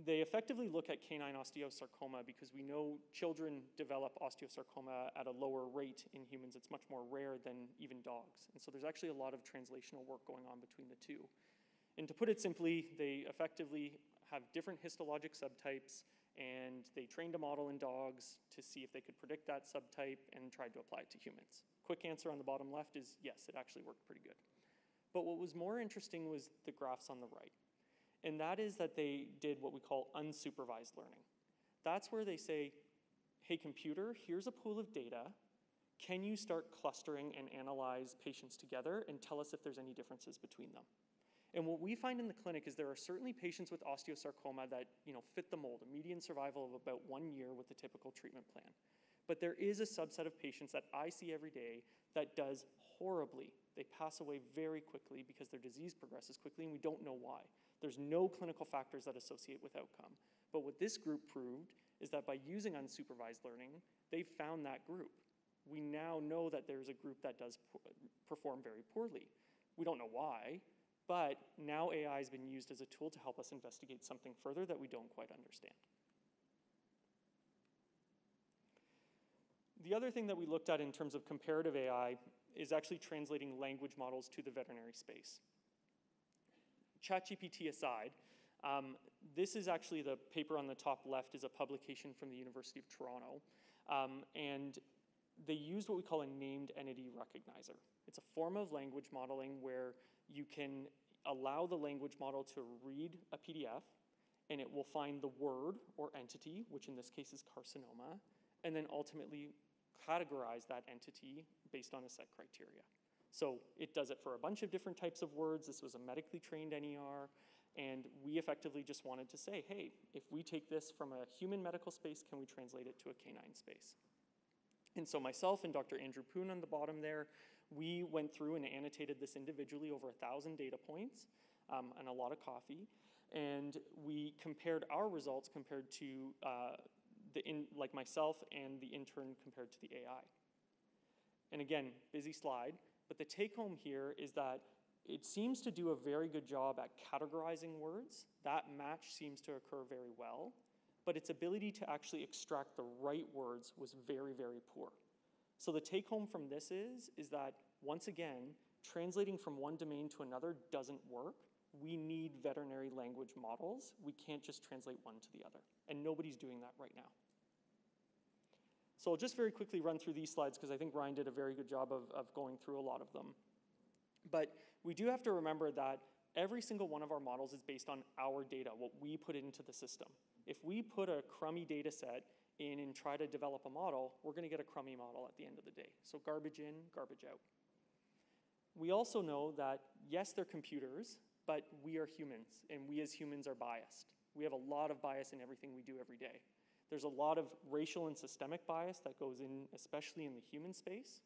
they effectively look at canine osteosarcoma because we know children develop osteosarcoma at a lower rate in humans. It's much more rare than even dogs. And so there's actually a lot of translational work going on between the two. And to put it simply, they effectively have different histologic subtypes, and they trained a model in dogs to see if they could predict that subtype and tried to apply it to humans. Quick answer on the bottom left is yes, it actually worked pretty good. But what was more interesting was the graphs on the right. And that is that they did what we call unsupervised learning. That's where they say, hey computer, here's a pool of data. Can you start clustering and analyze patients together and tell us if there's any differences between them? And what we find in the clinic is there are certainly patients with osteosarcoma that fit the mold, a median survival of about 1 year with the typical treatment plan. But there is a subset of patients that I see every day that does horribly. They pass away very quickly because their disease progresses quickly, and we don't know why. There's no clinical factors that associate with outcome. But what this group proved is that by using unsupervised learning, they found that group. We now know that there's a group that does perform very poorly. We don't know why, but now AI has been used as a tool to help us investigate something further that we don't quite understand. The other thing that we looked at in terms of comparative AI is actually translating language models to the veterinary space. ChatGPT aside, this is actually the paper on the top left is a publication from the University of Toronto, and they used what we call a named entity recognizer. It's a form of language modeling where you can allow the language model to read a PDF, and it will find the word or entity, which in this case is carcinoma, and then ultimately categorize that entity based on a set criteria. So it does it for a bunch of different types of words. This was a medically trained NER, and we effectively just wanted to say, hey, if we take this from a human medical space, can we translate it to a canine space? And so myself and Dr. Andrew Poon on the bottom there, we went through and annotated this individually over 1,000 data points and a lot of coffee, and we compared our results compared to like myself and the intern compared to the AI. And again, busy slide, but the take home here is that it seems to do a very good job at categorizing words. That match seems to occur very well, but its ability to actually extract the right words was very, very poor. So the take home from this is that, once again, translating from one domain to another doesn't work. We need veterinary language models. We can't just translate one to the other, and nobody's doing that right now. So I'll just very quickly run through these slides because I think Ryan did a very good job of going through a lot of them. But we do have to remember that every single one of our models is based on our data, what we put into the system. If we put a crummy data set in and try to develop a model, we're going to get a crummy model at the end of the day. So garbage in, garbage out. We also know that, yes, they're computers, but we are humans, and we as humans are biased. We have a lot of bias in everything we do every day. There's a lot of racial and systemic bias that goes in, especially in the human space.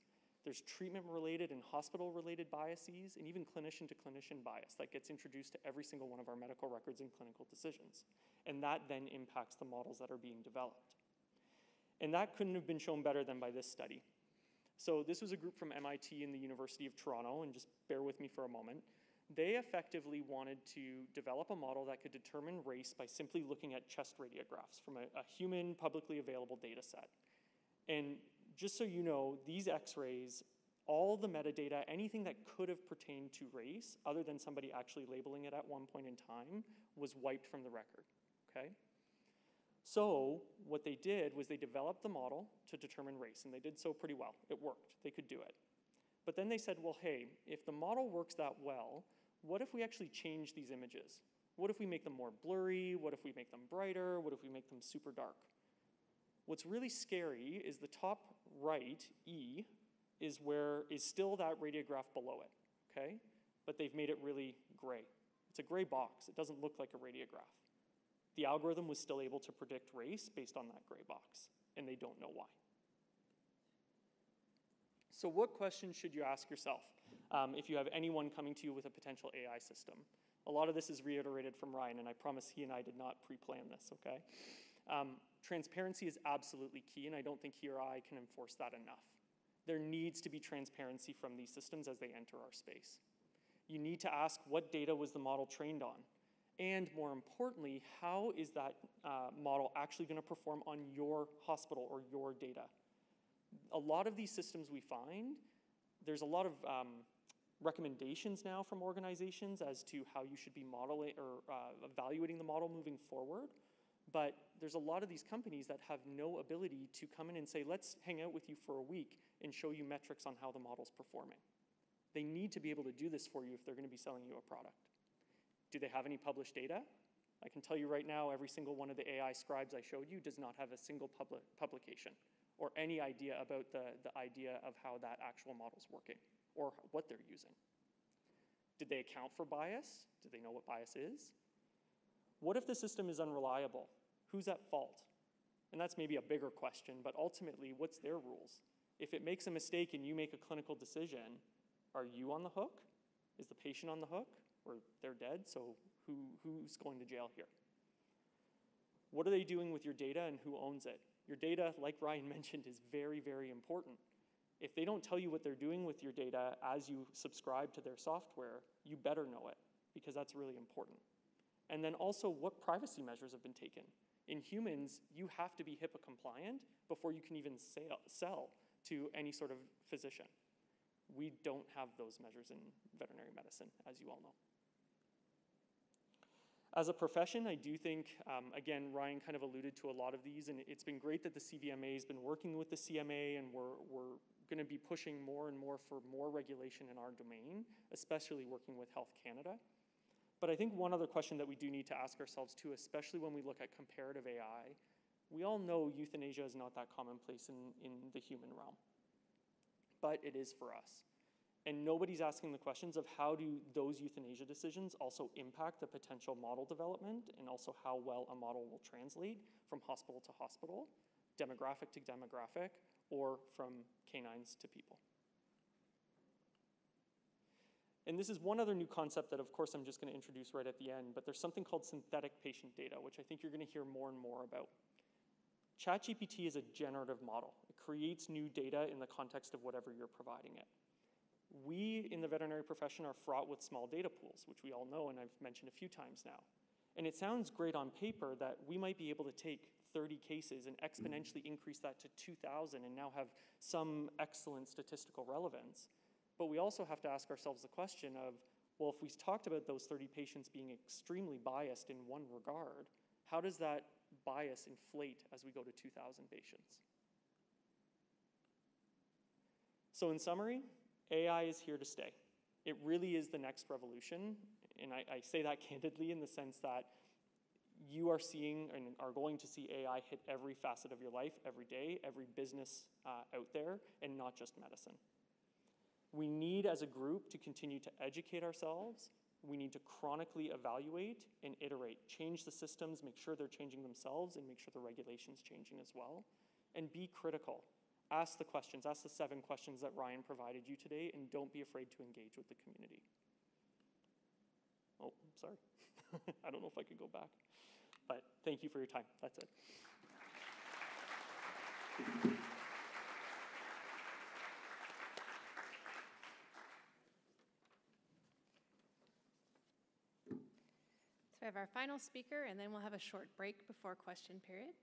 There's treatment-related and hospital-related biases, and even clinician-to-clinician bias that gets introduced to every single one of our medical records and clinical decisions. And that then impacts the models that are being developed. And that couldn't have been shown better than by this study. So this was a group from MIT and the University of Toronto, and just bear with me for a moment. They effectively wanted to develop a model that could determine race by simply looking at chest radiographs from a human publicly available data set. And just so you know, these x-rays, all the metadata, anything that could have pertained to race, other than somebody actually labeling it at one point in time, was wiped from the record, okay? So what they did was they developed the model to determine race, and they did so pretty well. It worked. They could do it. But then they said, well, hey, if the model works that well, what if we actually change these images? What if we make them more blurry? What if we make them brighter? What if we make them super dark? What's really scary is the top right, E, is still that radiograph below it, okay? But they've made it really gray. It's a gray box. It doesn't look like a radiograph. The algorithm was still able to predict race based on that gray box, and they don't know why. So what questions should you ask yourself if you have anyone coming to you with a potential AI system? A lot of this is reiterated from Ryan, and I promise he and I did not pre-plan this, okay? Transparency is absolutely key, and I don't think he or I can enforce that enough. There needs to be transparency from these systems as they enter our space. You need to ask, what data was the model trained on? And more importantly, how is that model actually going to perform on your hospital or your data? A lot of these systems we find, there's a lot of recommendations now from organizations as to how you should be modeling or evaluating the model moving forward. But there's a lot of these companies that have no ability to come in and say, let's hang out with you for a week and show you metrics on how the model's performing. They need to be able to do this for you if they're going to be selling you a product. Do they have any published data? I can tell you right now, every single one of the AI scribes I showed you does not have a single publication or any idea about the idea of how that actual model's working or what they're using. Did they account for bias? Do they know what bias is? What if the system is unreliable? Who's at fault? And that's maybe a bigger question, but ultimately, what's their rules? If it makes a mistake and you make a clinical decision, are you on the hook? Is the patient on the hook? Or they're dead, so who's going to jail here? What are they doing with your data and who owns it? Your data, like Ryan mentioned, is very, very important. If they don't tell you what they're doing with your data as you subscribe to their software, you better know it, because that's really important. And then also, what privacy measures have been taken? In humans, you have to be HIPAA compliant before you can even sell to any sort of physician. We don't have those measures in veterinary medicine, as you all know. As a profession, I do think, again, Ryan kind of alluded to a lot of these, and it's been great that the CVMA has been working with the CMA, and we're going to be pushing more and more for more regulation in our domain, especially working with Health Canada. But I think one other question that we do need to ask ourselves too, especially when we look at comparative AI, we all know euthanasia is not that commonplace in the human realm, but it is for us. And nobody's asking the questions of how do those euthanasia decisions also impact the potential model development and also how well a model will translate from hospital to hospital, demographic to demographic, or from canines to people. And this is one other new concept that, of course, I'm just going to introduce right at the end, but there's something called synthetic patient data, which I think you're going to hear more and more about. ChatGPT is a generative model. It creates new data in the context of whatever you're providing it. We in the veterinary profession are fraught with small data pools, which we all know, and I've mentioned a few times now. And it sounds great on paper that we might be able to take 30 cases and exponentially increase that to 2,000 and now have some excellent statistical relevance. But we also have to ask ourselves the question of, well, if we talked about those 30 patients being extremely biased in one regard, how does that bias inflate as we go to 2,000 patients? So in summary, AI is here to stay. It really is the next revolution, and I say that candidly in the sense that you are seeing and are going to see AI hit every facet of your life, every day, every business out there, and not just medicine. We need, as a group, to continue to educate ourselves. We need to chronically evaluate and iterate, change the systems, make sure they're changing themselves, and make sure the regulation's changing as well, and be critical. Ask the questions, ask the 7 questions that Ryan provided you today, and don't be afraid to engage with the community. Oh, sorry. I don't know if I could go back. But thank you for your time. That's it. So we have our final speaker, and then we'll have a short break before question period.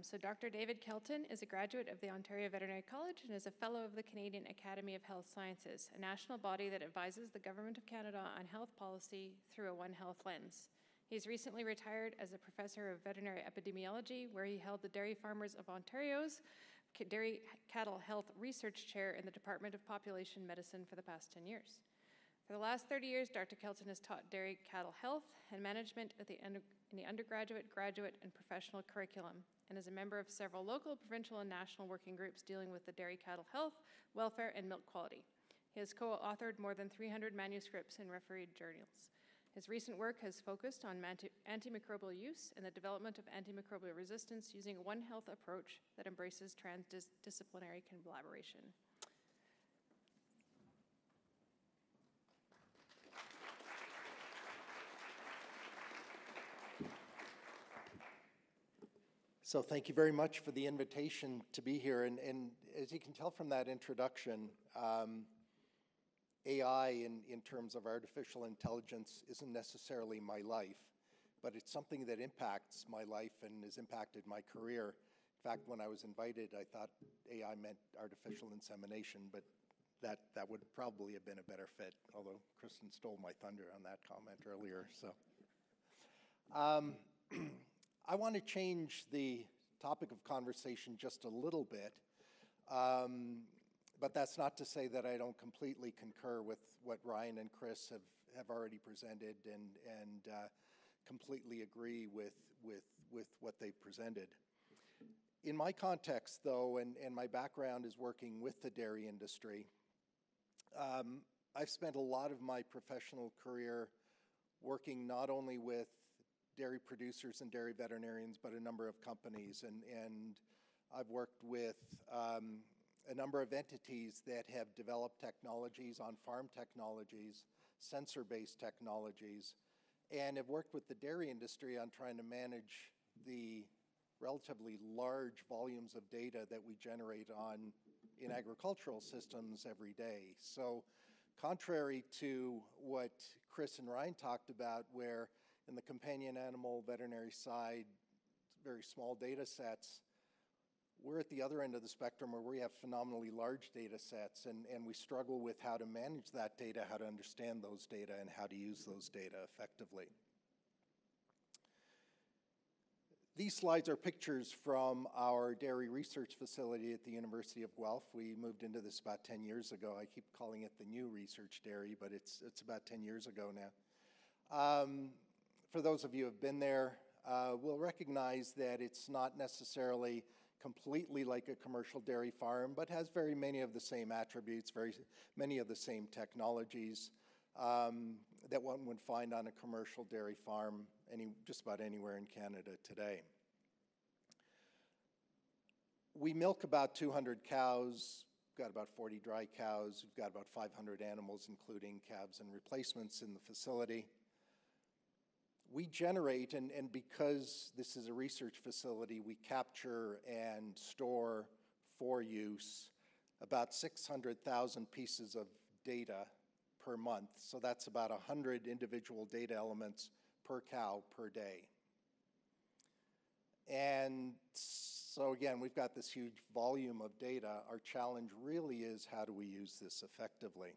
So Dr. David Kelton is a graduate of the Ontario Veterinary College and is a fellow of the Canadian Academy of Health Sciences, a national body that advises the Government of Canada on health policy through a One Health lens. He's recently retired as a professor of veterinary epidemiology, where he held the Dairy Farmers of Ontario's Dairy Cattle Health Research Chair in the Department of Population Medicine for the past 10 years. For the last 30 years, Dr. Kelton has taught dairy cattle health and management in the undergraduate, graduate, and professional curriculum, and is a member of several local, provincial, and national working groups dealing with the dairy cattle health, welfare, and milk quality. He has co-authored more than 300 manuscripts in refereed journals. His recent work has focused on antimicrobial use and the development of antimicrobial resistance using a One Health approach that embraces transdisciplinary collaboration. So thank you very much for the invitation to be here. And as you can tell from that introduction, AI in terms of artificial intelligence isn't necessarily my life, but it's something that impacts my life and has impacted my career. In fact, when I was invited, I thought AI meant artificial insemination, but that would probably have been a better fit, although Kristen stole my thunder on that comment earlier. So. I want to change the topic of conversation just a little bit, but that's not to say that I don't completely concur with what Ryan and Chris have already presented and completely agree with what they've presented. In my context, though, and my background is working with the dairy industry, I've spent a lot of my professional career working not only with dairy producers and dairy veterinarians, but a number of companies. And I've worked with a number of entities that have developed technologies, on-farm technologies, sensor-based technologies, and have worked with the dairy industry on trying to manage the relatively large volumes of data that we generate in agricultural systems every day. So contrary to what Chris and Ryan talked about, where in the companion animal veterinary side, very small data sets, we're at the other end of the spectrum where we have phenomenally large data sets, and we struggle with how to manage that data, how to understand those data, and how to use those data effectively. These slides are pictures from our dairy research facility at the University of Guelph. We moved into this about 10 years ago. I keep calling it the new research dairy, but it's about 10 years ago now. For those of you who have been there, will recognize that it's not necessarily completely like a commercial dairy farm, but has very many of the same attributes, very many of the same technologies that one would find on a commercial dairy farm just about anywhere in Canada today. We milk about 200 cows, we've got about 40 dry cows, we've got about 500 animals, including calves and replacements in the facility. We generate, and because this is a research facility, we capture and store for use about 600,000 pieces of data per month. So that's about 100 individual data elements per cow per day. And so again, we've got this huge volume of data. Our challenge really is, how do we use this effectively?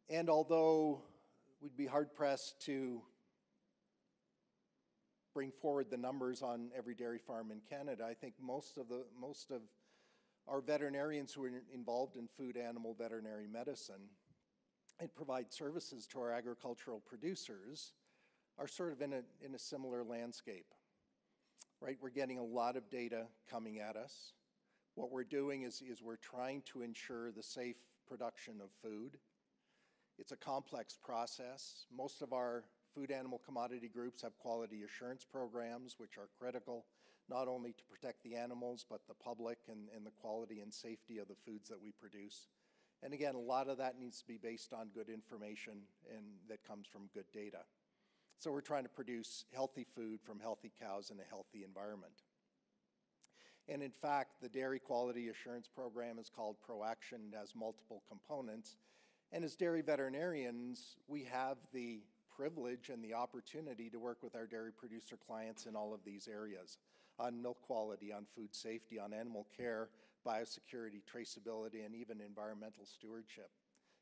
And although we'd be hard-pressed to bring forward the numbers on every dairy farm in Canada, I think most of our veterinarians who are involved in food animal veterinary medicine and provide services to our agricultural producers are sort of in a similar landscape, right? We're getting a lot of data coming at us. What we're doing is we're trying to ensure the safe production of food. It's a complex process. Most of our food animal commodity groups have quality assurance programs, which are critical not only to protect the animals, but the public and the quality and safety of the foods that we produce. And again, a lot of that needs to be based on good information and that comes from good data. So we're trying to produce healthy food from healthy cows in a healthy environment. And in fact, the Dairy Quality Assurance Program is called ProAction. It has multiple components. And as dairy veterinarians, we have the privilege and the opportunity to work with our dairy producer clients in all of these areas, on milk quality, on food safety, on animal care, biosecurity, traceability, and even environmental stewardship.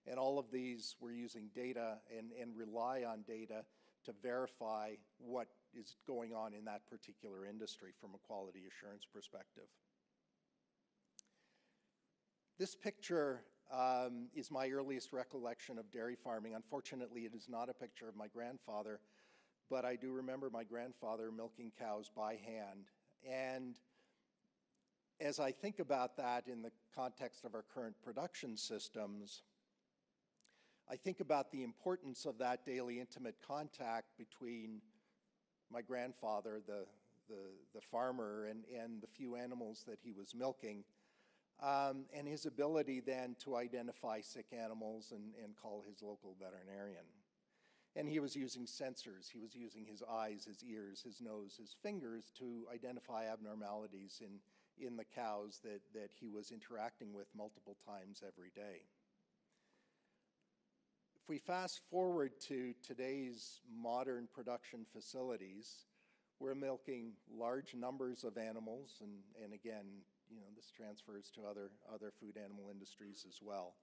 And all of these, we're using data and rely on data to verify what is going on in that particular industry from a quality assurance perspective. This picture is my earliest recollection of dairy farming. Unfortunately, it is not a picture of my grandfather, but I do remember my grandfather milking cows by hand. And as I think about that in the context of our current production systems, I think about the importance of that daily intimate contact between my grandfather, the farmer, and the few animals that he was milking, and his ability then to identify sick animals and call his local veterinarian. And he was using sensors. He was using his eyes, his ears, his nose, his fingers to identify abnormalities in the cows that he was interacting with multiple times every day. If we fast forward to today's modern production facilities, we're milking large numbers of animals, and again, this transfers to other food animal industries as well.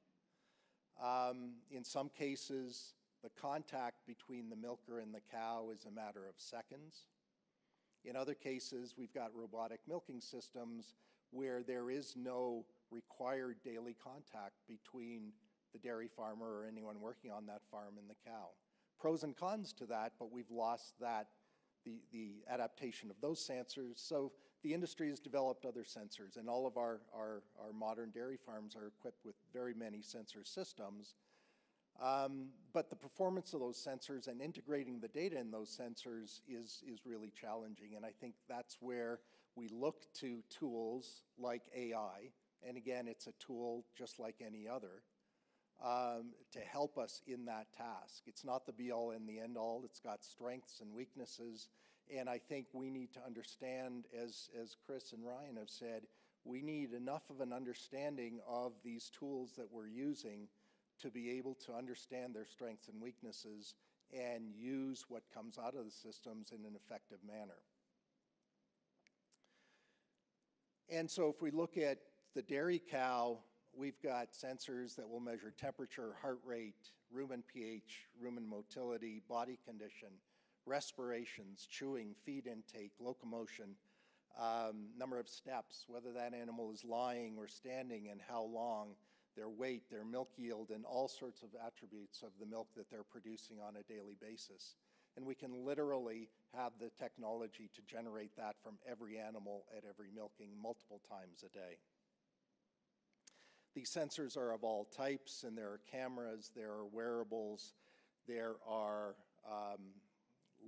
In some cases, the contact between the milker and the cow is a matter of seconds. In other cases, we've got robotic milking systems where there is no required daily contact between the dairy farmer or anyone working on that farm and the cow. Pros and cons to that, but we've lost the adaptation of those sensors. So the industry has developed other sensors, and all of our modern dairy farms are equipped with very many sensor systems. But the performance of those sensors and integrating the data in those sensors is really challenging. And I think that's where we look to tools like AI. And again, it's a tool just like any other to help us in that task. It's not the be-all and the end-all. It's got strengths and weaknesses. And I think we need to understand, as Chris and Ryan have said, we need enough of an understanding of these tools that we're using to be able to understand their strengths and weaknesses and use what comes out of the systems in an effective manner. And so if we look at the dairy cow, we've got sensors that will measure temperature, heart rate, rumen pH, rumen motility, body condition, respirations, chewing, feed intake, locomotion, number of steps, whether that animal is lying or standing and how long, their weight, their milk yield, and all sorts of attributes of the milk that they're producing on a daily basis. And we can literally have the technology to generate that from every animal at every milking multiple times a day. These sensors are of all types, and there are cameras, there are wearables, there are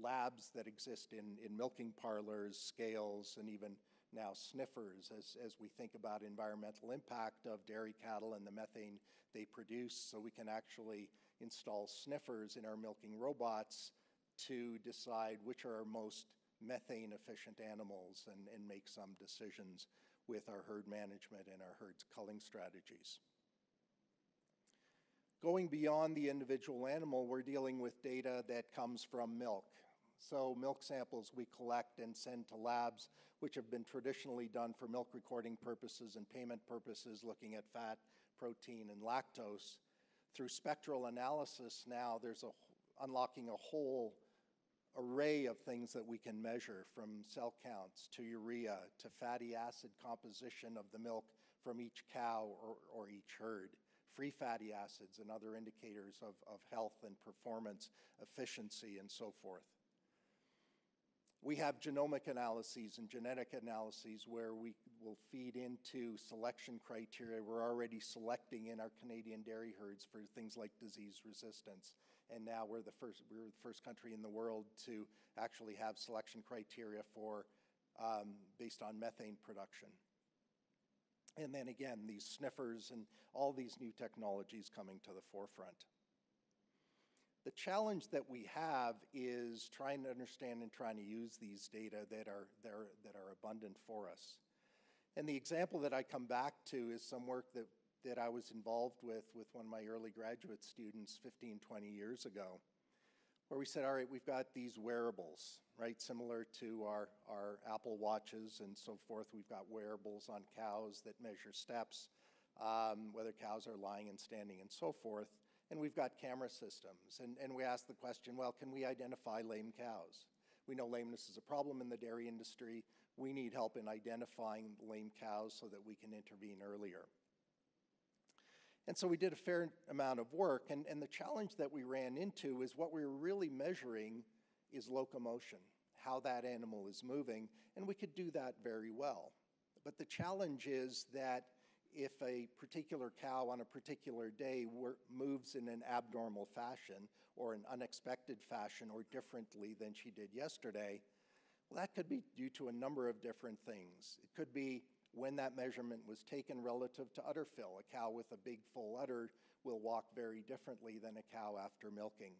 labs that exist in milking parlors, scales, and even now sniffers as we think about environmental impact of dairy cattle and the methane they produce. So we can actually install sniffers in our milking robots to decide which are our most methane efficient animals and make some decisions with our herd management and our herd's culling strategies. Going beyond the individual animal, we're dealing with data that comes from milk. So milk samples we collect and send to labs, which have been traditionally done for milk recording purposes and payment purposes, looking at fat, protein, and lactose. Through spectral analysis now, there's unlocking a whole array of things that we can measure, from cell counts to urea to fatty acid composition of the milk from each cow or each herd, free fatty acids and other indicators of health and performance, efficiency, and so forth. We have genomic analyses and genetic analyses where we will feed into selection criteria. We're already selecting in our Canadian dairy herds for things like disease resistance. And now we're the first country in the world to actually have selection criteria for based on methane production. And then again, these sniffers and all these new technologies coming to the forefront. The challenge that we have is trying to understand and trying to use these data that are abundant for us. And the example that I come back to is some work that I was involved with one of my early graduate students 15, 20 years ago, where we said, all right, we've got these wearables, right, similar to our Apple Watches and so forth. We've got wearables on cows that measure steps, whether cows are lying and standing and so forth. And we've got camera systems. And we asked the question, well, can we identify lame cows? We know lameness is a problem in the dairy industry. We need help in identifying lame cows so that we can intervene earlier. And so we did a fair amount of work. And the challenge that we ran into is what we were really measuring is locomotion, how that animal is moving. And we could do that very well. But the challenge is that if a particular cow on a particular day moves in an abnormal fashion or an unexpected fashion or differently than she did yesterday, well, that could be due to a number of different things. It could be when that measurement was taken relative to udder fill. A cow with a big full udder will walk very differently than a cow after milking.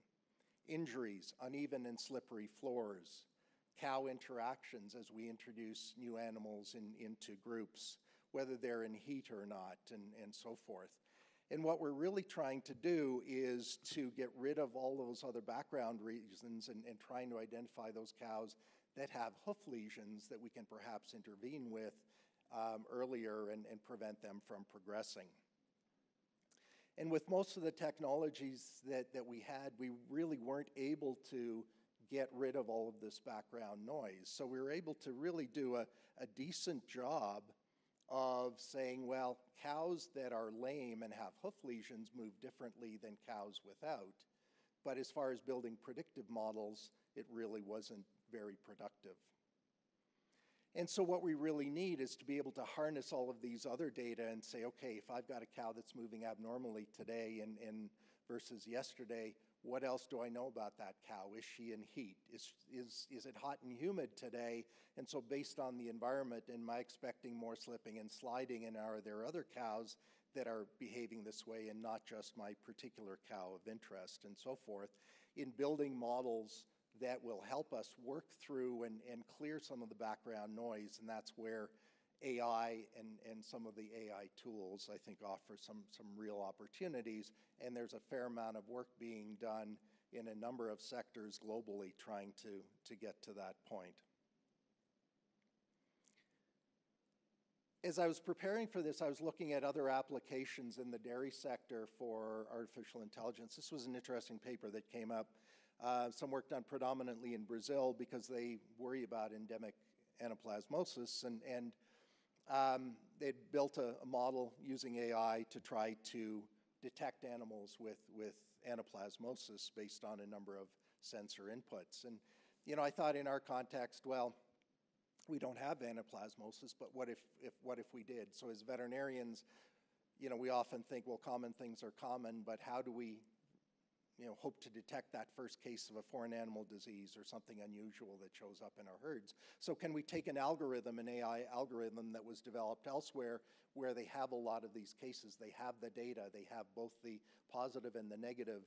Injuries, uneven and slippery floors, cow interactions as we introduce new animals into groups, whether they're in heat or not, and so forth. And what we're really trying to do is to get rid of all those other background reasons and trying to identify those cows that have hoof lesions that we can perhaps intervene with earlier and prevent them from progressing. And with most of the technologies that we had, we really weren't able to get rid of all of this background noise. So we were able to really do a decent job of saying, well, cows that are lame and have hoof lesions move differently than cows without. But as far as building predictive models, it really wasn't very productive. And so what we really need is to be able to harness all of these other data and say, okay, if I've got a cow that's moving abnormally today and versus yesterday, what else do I know about that cow? Is she in heat? Is it hot and humid today? And so based on the environment, am I expecting more slipping and sliding? And are there other cows that are behaving this way and not just my particular cow of interest, and so forth, in building models that will help us work through and clear some of the background noise. And that's where AI and some of the AI tools, I think, offer some real opportunities. And there's a fair amount of work being done in a number of sectors globally trying to get to that point. As I was preparing for this, I was looking at other applications in the dairy sector for artificial intelligence. This was an interesting paper that came up. Some work done predominantly in Brazil because they worry about endemic anaplasmosis, and they built a model using AI to try to detect animals with anaplasmosis based on a number of sensor inputs. And, you know, I thought in our context, well, we don't have anaplasmosis, but what if we did? So as veterinarians, you know, we often think, well, common things are common, but how do we, you know, hope to detect that first case of a foreign animal disease or something unusual that shows up in our herds? So can we take an algorithm, an AI algorithm that was developed elsewhere where they have a lot of these cases, they have the data, they have both the positive and the negative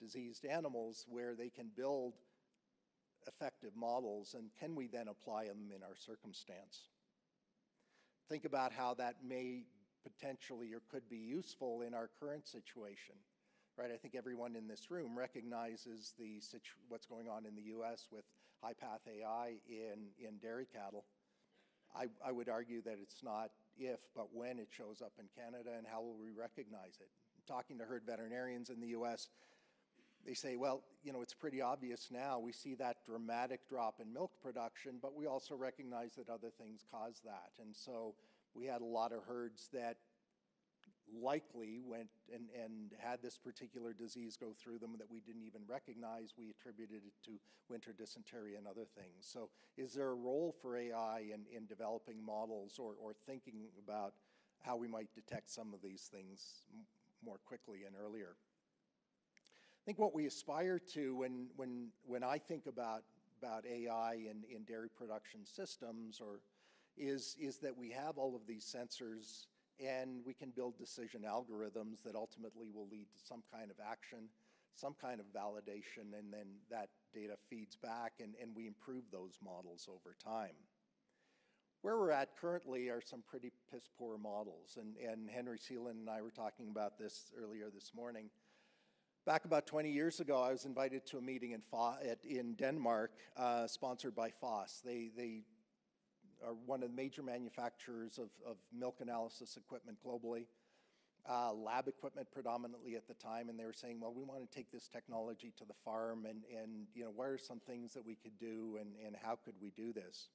diseased animals, where they can build effective models, and can we then apply them in our circumstance? Think about how that may potentially or could be useful in our current situation. Right, I think everyone in this room recognizes what's going on in the U.S. with high-path AI in dairy cattle. I would argue that it's not if, but when it shows up in Canada, and how will we recognize it? Talking to herd veterinarians in the U.S., they say, well, you know, it's pretty obvious now. We see that dramatic drop in milk production, but we also recognize that other things cause that. And so we had a lot of herds that likely went and had this particular disease go through them that we didn't even recognize. We attributed it to winter dysentery and other things. So is there a role for AI in developing models or thinking about how we might detect some of these things more quickly and earlier? I think what we aspire to when I think about AI in dairy production systems is that we have all of these sensors, and we can build decision algorithms that ultimately will lead to some kind of action, some kind of validation, and then that data feeds back, and we improve those models over time. Where we're at currently are some pretty piss-poor models, and Henry Seeland and I were talking about this earlier this morning. Back about 20 years ago, I was invited to a meeting in Denmark, sponsored by FOSS. They are one of the major manufacturers of milk analysis equipment globally, lab equipment predominantly at the time, and they were saying, well, we want to take this technology to the farm, and you know, what are some things that we could do, and how could we do this?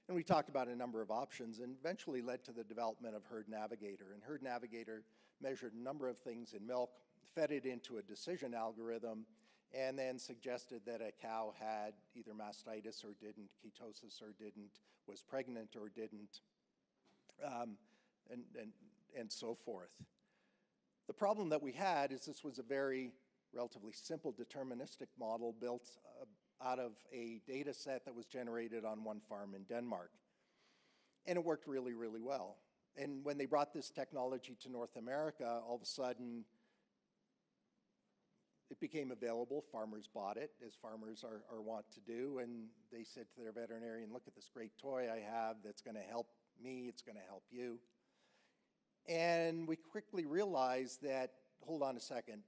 And we talked about a number of options, and eventually led to the development of Herd Navigator. And Herd Navigator measured a number of things in milk, fed it into a decision algorithm, and then suggested that a cow had either mastitis or didn't, ketosis or didn't, was pregnant or didn't, and so forth. The problem that we had is this was a very relatively simple deterministic model built out of a data set that was generated on one farm in Denmark. And it worked really, really well. And when they brought this technology to North America, all of a sudden it became available. Farmers bought it, as farmers are wont to do, and they said to their veterinarian, look at this great toy I have that's going to help me, it's going to help you. And we quickly realized that, hold on a second,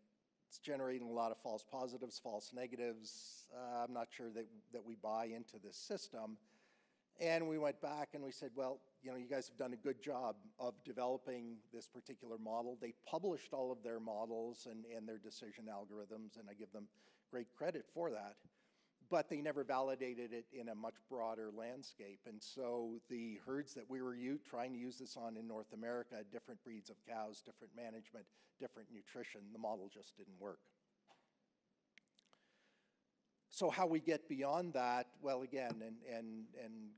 it's generating a lot of false positives, false negatives. I'm not sure that we buy into this system. And we went back and we said, well, you guys have done a good job of developing this particular model. They published all of their models and their decision algorithms, and I give them great credit for that. But they never validated it in a much broader landscape. And so the herds that we were trying to use this on in North America, different breeds of cows, different management, different nutrition, the model just didn't work. So how we get beyond that, well, again, and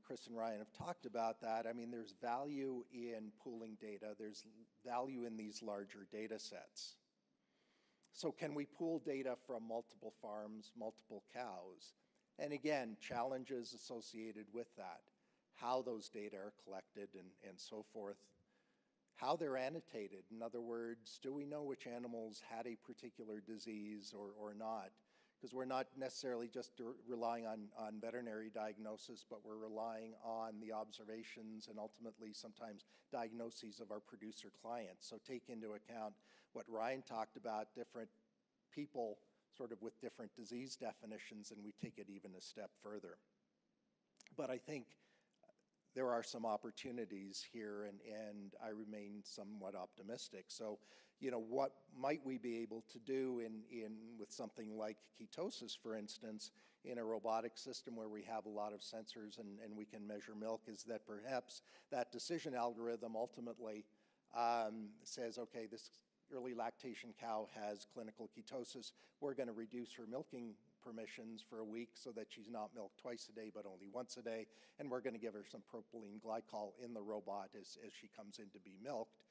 Chris and Ryan have talked about that. I mean, there's value in pooling data. There's value in these larger data sets. So can we pool data from multiple farms, multiple cows? And again, challenges associated with that, how those data are collected and so forth, how they're annotated. In other words, do we know which animals had a particular disease or not? Because we're not necessarily just relying on veterinary diagnosis, but we're relying on the observations and ultimately sometimes diagnoses of our producer clients. So take into account what Ryan talked about, different people sort of with different disease definitions, and we take it even a step further. But I think there are some opportunities here, and I remain somewhat optimistic. So, what might we be able to do with something like ketosis, for instance, in a robotic system where we have a lot of sensors and we can measure milk, is that perhaps that decision algorithm ultimately says, okay, this early lactation cow has clinical ketosis. We're going to reduce her milking permissions for a week so that she's not milked twice a day but only once a day, and we're going to give her some propylene glycol in the robot as she comes in to be milked.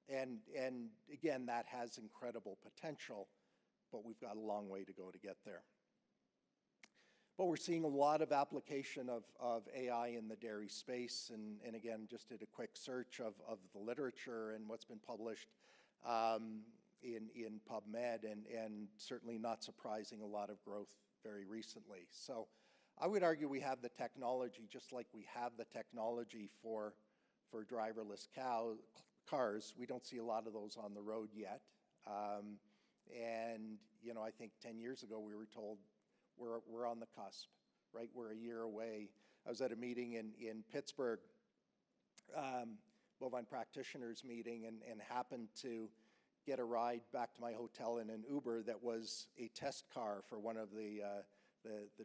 And again, that has incredible potential, but we've got a long way to go to get there. But we're seeing a lot of application of AI in the dairy space, and again, just did a quick search of the literature and what's been published in PubMed, and certainly not surprising, a lot of growth very recently. So I would argue we have the technology, just like we have the technology for driverless cars. We don't see a lot of those on the road yet. And I think 10 years ago we were told we're on the cusp, right? We're a year away. I was at a meeting in Pittsburgh, bovine practitioners meeting, and happened to get a ride back to my hotel in an Uber that was a test car for one of the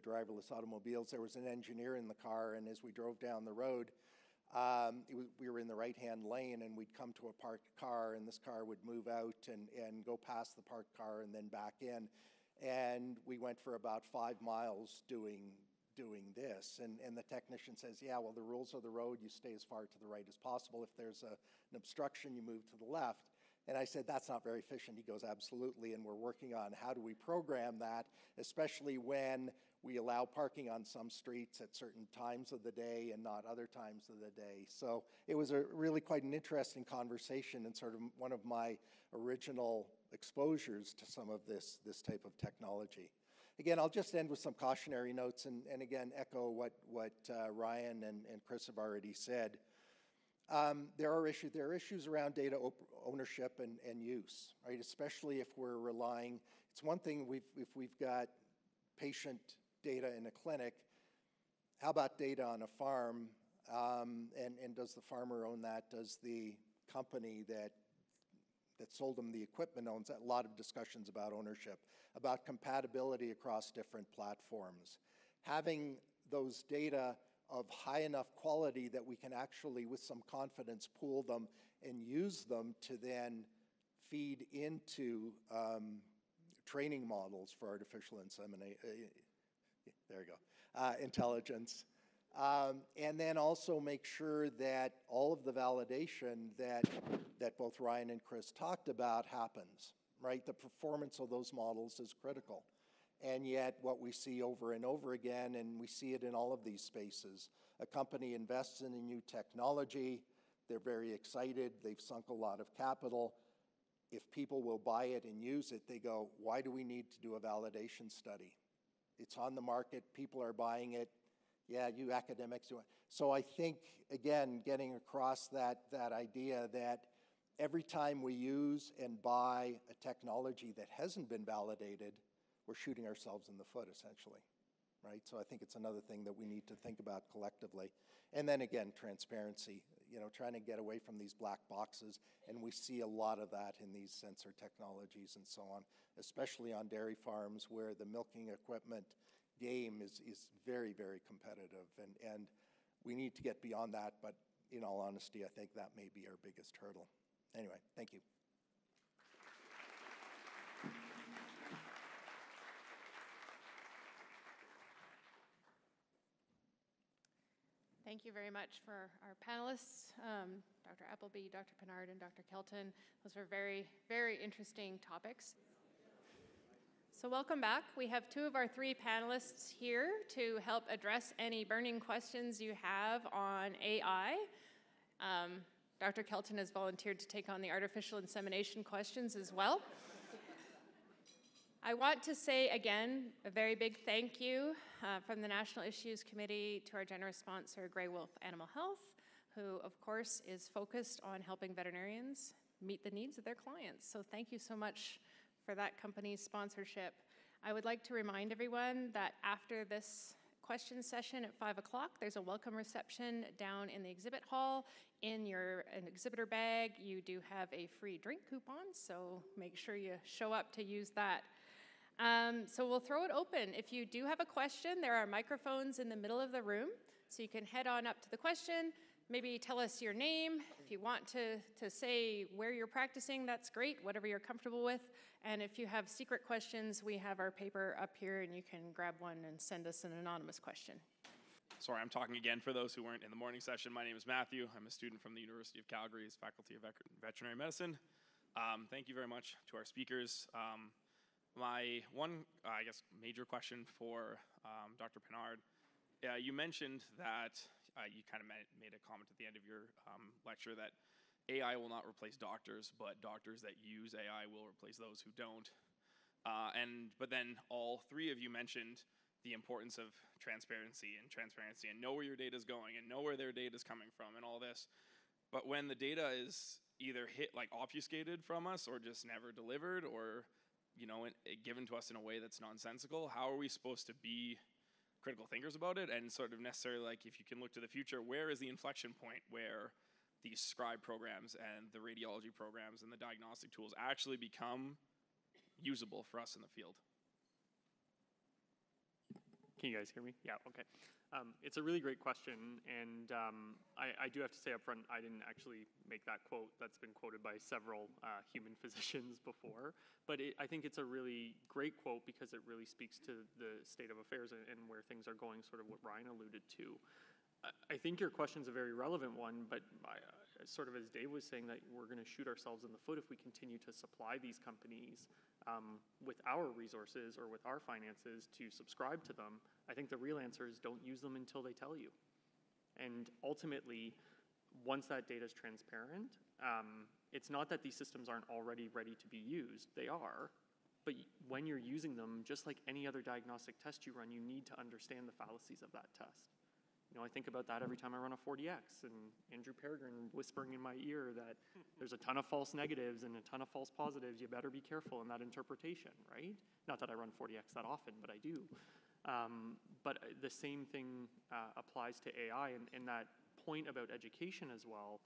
driverless automobiles. There was an engineer in the car, and as we drove down the road, we were in the right-hand lane, and we'd come to a parked car, and this car would move out and go past the parked car and then back in. And we went for about 5 miles doing this, and the technician says, yeah, well, the rules of the road, you stay as far to the right as possible. If there's an obstruction, you move to the left. And I said, that's not very efficient. He goes, absolutely, and we're working on how do we program that, especially when we allow parking on some streets at certain times of the day and not other times of the day. So it was really quite an interesting conversation, and sort of one of my original exposures to some of this type of technology. Again, I'll just end with some cautionary notes, and again, echo what Ryan and Chris have already said. There are issues around data ownership and use, right? Especially if we're relying. It's one thing if we've got patient data in a clinic. How about data on a farm? And does the farmer own that? Does the company that sold them the equipment owns that? A lot of discussions about ownership, about compatibility across different platforms. Having those data of high enough quality that we can actually, with some confidence, pool them and use them to then feed into training models for artificial intelligence. And then also make sure that all of the validation that both Ryan and Chris talked about happens, right? The performance of those models is critical. And yet what we see over and over again, and we see it in all of these spaces, a company invests in a new technology, they're very excited, they've sunk a lot of capital. If people will buy it and use it, they go, why do we need to do a validation study? It's on the market, people are buying it. Yeah, you academics do it. So I think, again, getting across that idea that every time we use and buy a technology that hasn't been validated, we're shooting ourselves in the foot, essentially, right? So I think it's another thing that we need to think about collectively. And then again, transparency, trying to get away from these black boxes, and we see a lot of that in these sensor technologies and so on, especially on dairy farms where the milking equipment game is very, very competitive, and we need to get beyond that, but in all honesty, I think that may be our biggest hurdle. Anyway, thank you. Thank you very much for our panelists, Dr. Appleby, Dr. Pinard, and Dr. Kelton. Those were very, very interesting topics. So welcome back. We have two of our three panelists here to help address any burning questions you have on AI. Dr. Kelton has volunteered to take on the artificial insemination questions as well. I want to say again a very big thank you from the National Issues Committee to our generous sponsor, Grey Wolf Animal Health, who of course is focused on helping veterinarians meet the needs of their clients. So thank you so much for that company's sponsorship. I would like to remind everyone that after this question session at 5 o'clock, there's a welcome reception down in the exhibit hall. In an exhibitor bag, you do have a free drink coupon, so make sure you show up to use that. So we'll throw it open. If you do have a question, there are microphones in the middle of the room, so you can head on up to the question, maybe tell us your name. If you want to say where you're practicing, that's great, whatever you're comfortable with. And if you have secret questions, we have our paper up here, and you can grab one and send us an anonymous question. Sorry, I'm talking again for those who weren't in the morning session. My name is Matthew. I'm a student from the University of Calgary's Faculty of Veterinary Medicine. Thank you very much to our speakers. My one, major question for Dr. Pinard, you mentioned that you kind of made a comment at the end of your lecture that AI will not replace doctors, but doctors that use AI will replace those who don't. But then all three of you mentioned the importance of transparency and know where your data is going and know where their data is coming from and all this. But when the data is either obfuscated from us or just never delivered or given to us in a way that's nonsensical, how are we supposed to be critical thinkers about it? And sort of necessarily, if you can look to the future, where is the inflection point where these scribe programs and the radiology programs and the diagnostic tools actually become usable for us in the field? Can you guys hear me? Yeah, okay. It's a really great question, and I do have to say up front, I didn't actually make that quote. That's been quoted by several human physicians before, but I think it's a really great quote because it really speaks to the state of affairs and where things are going, sort of what Ryan alluded to. I think your question's a very relevant one, but sort of as Dave was saying, that we're going to shoot ourselves in the foot if we continue to supply these companies with our resources or with our finances to subscribe to them. I think the real answer is don't use them until they tell you. And ultimately, once that data is transparent, it's not that these systems aren't already ready to be used. They are. But when you're using them, just like any other diagnostic test you run, you need to understand the fallacies of that test. I think about that every time I run a 4DX and Andrew Peregrine whispering in my ear that there's a ton of false negatives and a ton of false positives. You better be careful in that interpretation, right? Not that I run 4DX that often, but I do. But the same thing applies to AI and that point about education as well.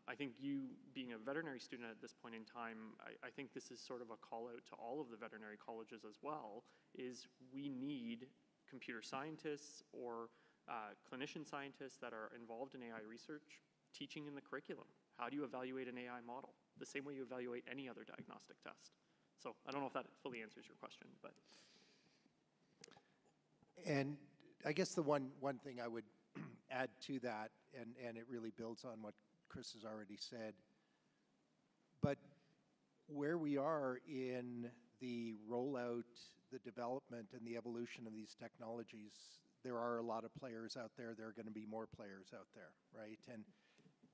I think you, being a veterinary student at this point in time, I think this is sort of a call out to all of the veterinary colleges as well, is we need computer scientists or clinician scientists that are involved in AI research teaching in the curriculum. How do you evaluate an AI model? The same way you evaluate any other diagnostic test. So I don't know if that fully answers your question, but. And I guess the one thing I would add to that, and it really builds on what Chris has already said. But where we are in the rollout, the development, and the evolution of these technologies, there are a lot of players out there. There are going to be more players out there, right?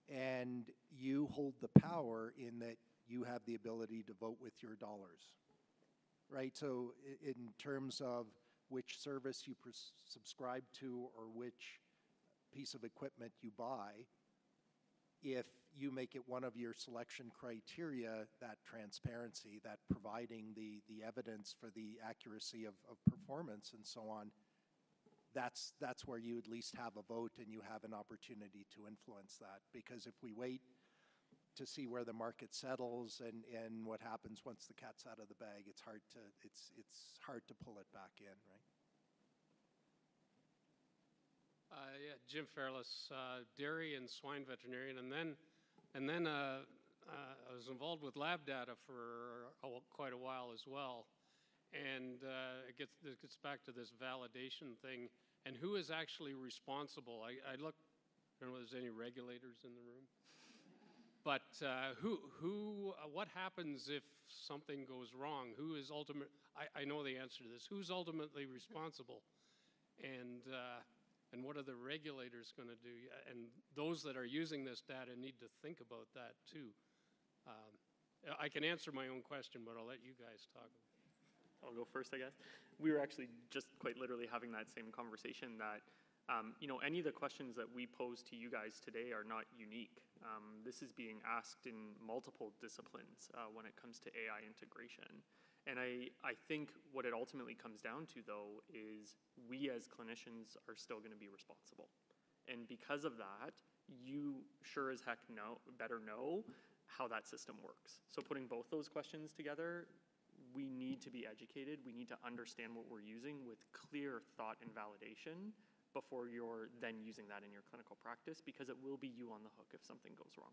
And you hold the power in that you have the ability to vote with your dollars, right? So in terms of which service you subscribe to or which piece of equipment you buy, if you make it one of your selection criteria, that transparency, that providing the evidence for the accuracy of performance and so on, that's where you at least have a vote and you have an opportunity to influence that. Because if we wait to see where the market settles and what happens once the cat's out of the bag, it's hard to pull it back in, right? Yeah, Jim Fairless, dairy and swine veterinarian, and then I was involved with lab data for quite a while as well, and it gets back to this validation thing and who is actually responsible. I look, I don't know if there's any regulators in the room, but what happens if something goes wrong? Who is ultimate? I know the answer to this. Who's ultimately responsible? And what are the regulators going to do? And those that are using this data need to think about that too. I can answer my own question, but I'll let you guys talk. I'll go first, I guess. We were actually just quite literally having that same conversation that, any of the questions that we pose to you guys today are not unique. This is being asked in multiple disciplines when it comes to AI integration. And I think what it ultimately comes down to, though, is we as clinicians are still going to be responsible. And because of that, you sure as heck better know how that system works. So putting both those questions together, we need to be educated. We need to understand what we're using with clear thought and validation before you're then using that in your clinical practice, because it will be you on the hook if something goes wrong.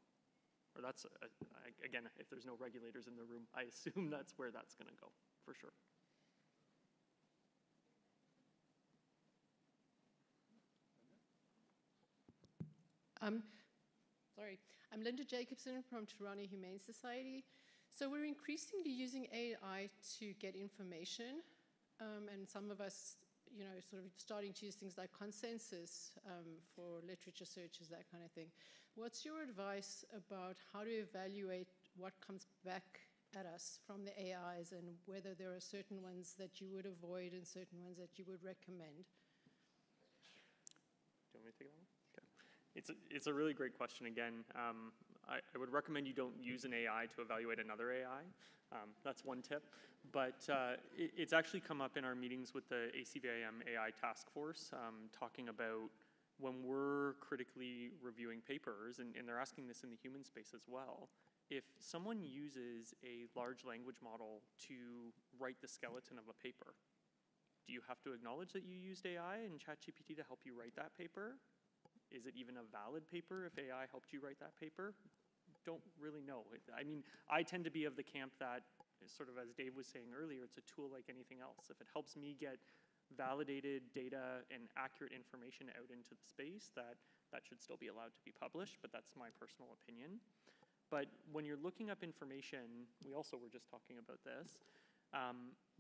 Or that's, again, if there's no regulators in the room, I assume that's where that's going to go, for sure. I'm Linda Jacobson from Toronto Humane Society. So we're increasingly using AI to get information, and some of us, sort of starting to use things like consensus for literature searches, that kind of thing. What's your advice about how to evaluate what comes back at us from the AIs and whether there are certain ones that you would avoid and certain ones that you would recommend? Do you want me to take that one? Okay. It's a really great question again. I would recommend you don't use an AI to evaluate another AI. That's one tip. But it's actually come up in our meetings with the CVMA AI task force, talking about when we're critically reviewing papers, and they're asking this in the human space as well, if someone uses a large language model to write the skeleton of a paper, do you have to acknowledge that you used AI and ChatGPT to help you write that paper? Is it even a valid paper if AI helped you write that paper? Don't really know. I mean, I tend to be of the camp that, sort of as Dave was saying earlier, it's a tool like anything else. If it helps me get validated data and accurate information out into the space, that should still be allowed to be published, but that's my personal opinion. But when you're looking up information, we also were just talking about this,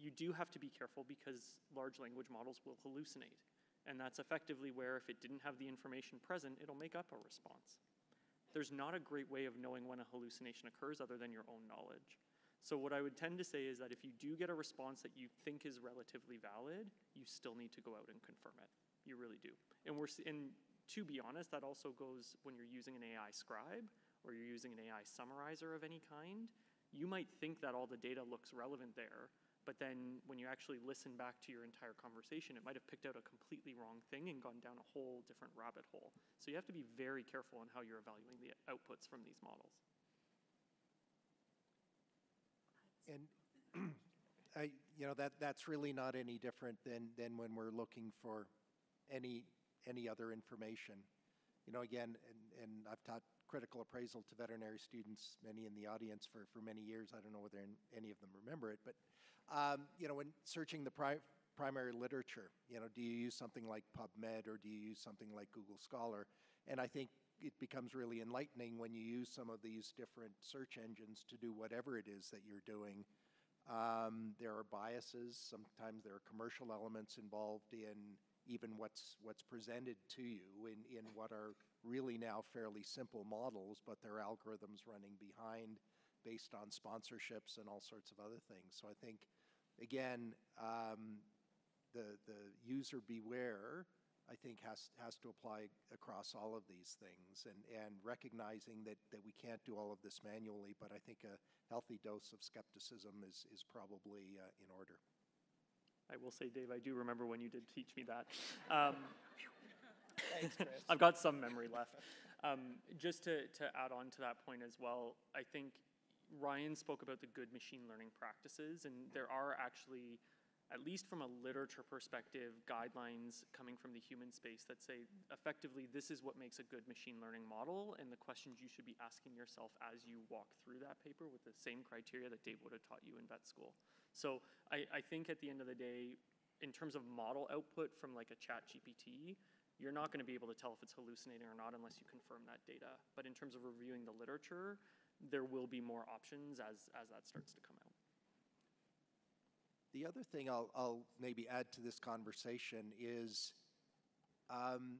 you do have to be careful because large language models will hallucinate. And that's effectively where if it didn't have the information present, it'll make up a response. There's not a great way of knowing when a hallucination occurs other than your own knowledge. So what I would tend to say is that if you do get a response that you think is relatively valid, you still need to go out and confirm it. You really do. And to be honest, that also goes when you're using an AI scribe or you're using an AI summarizer of any kind. You might think that all the data looks relevant there, but then when you actually listen back to your entire conversation, it might have picked out a completely wrong thing and gone down a whole different rabbit hole. So you have to be very careful in how you're evaluating the outputs from these models. And that's really not any different than when we're looking for any other information. Again, and I've taught critical appraisal to veterinary students, many in the audience for many years. I don't know whether any of them remember it, but when searching the primary literature. You know, do you use something like PubMed or do you use something like Google Scholar? And I think it becomes really enlightening when you use some of these different search engines to do whatever it is that you're doing. There are biases. Sometimes there are commercial elements involved in even what's presented to you in what are really now fairly simple models, but there are algorithms running behind based on sponsorships and all sorts of other things. So I think, again, the user beware, I think, has to apply across all of these things, and recognizing that we can't do all of this manually, but I think a healthy dose of skepticism is probably in order. I will say, Dave, I do remember when you did teach me that. Thanks, Chris. I've got some memory left. Just to add on to that point as well, I think Ryan spoke about the good machine learning practices, and there are actually, at least from a literature perspective, guidelines coming from the human space that say, effectively, this is what makes a good machine learning model, and the questions you should be asking yourself as you walk through that paper with the same criteria that Dave would have taught you in vet school. So I think at the end of the day, in terms of model output from like a ChatGPT, you're not going to be able to tell if it's hallucinating or not unless you confirm that data. But in terms of reviewing the literature, there will be more options as that starts to come out. The other thing I'll maybe add to this conversation is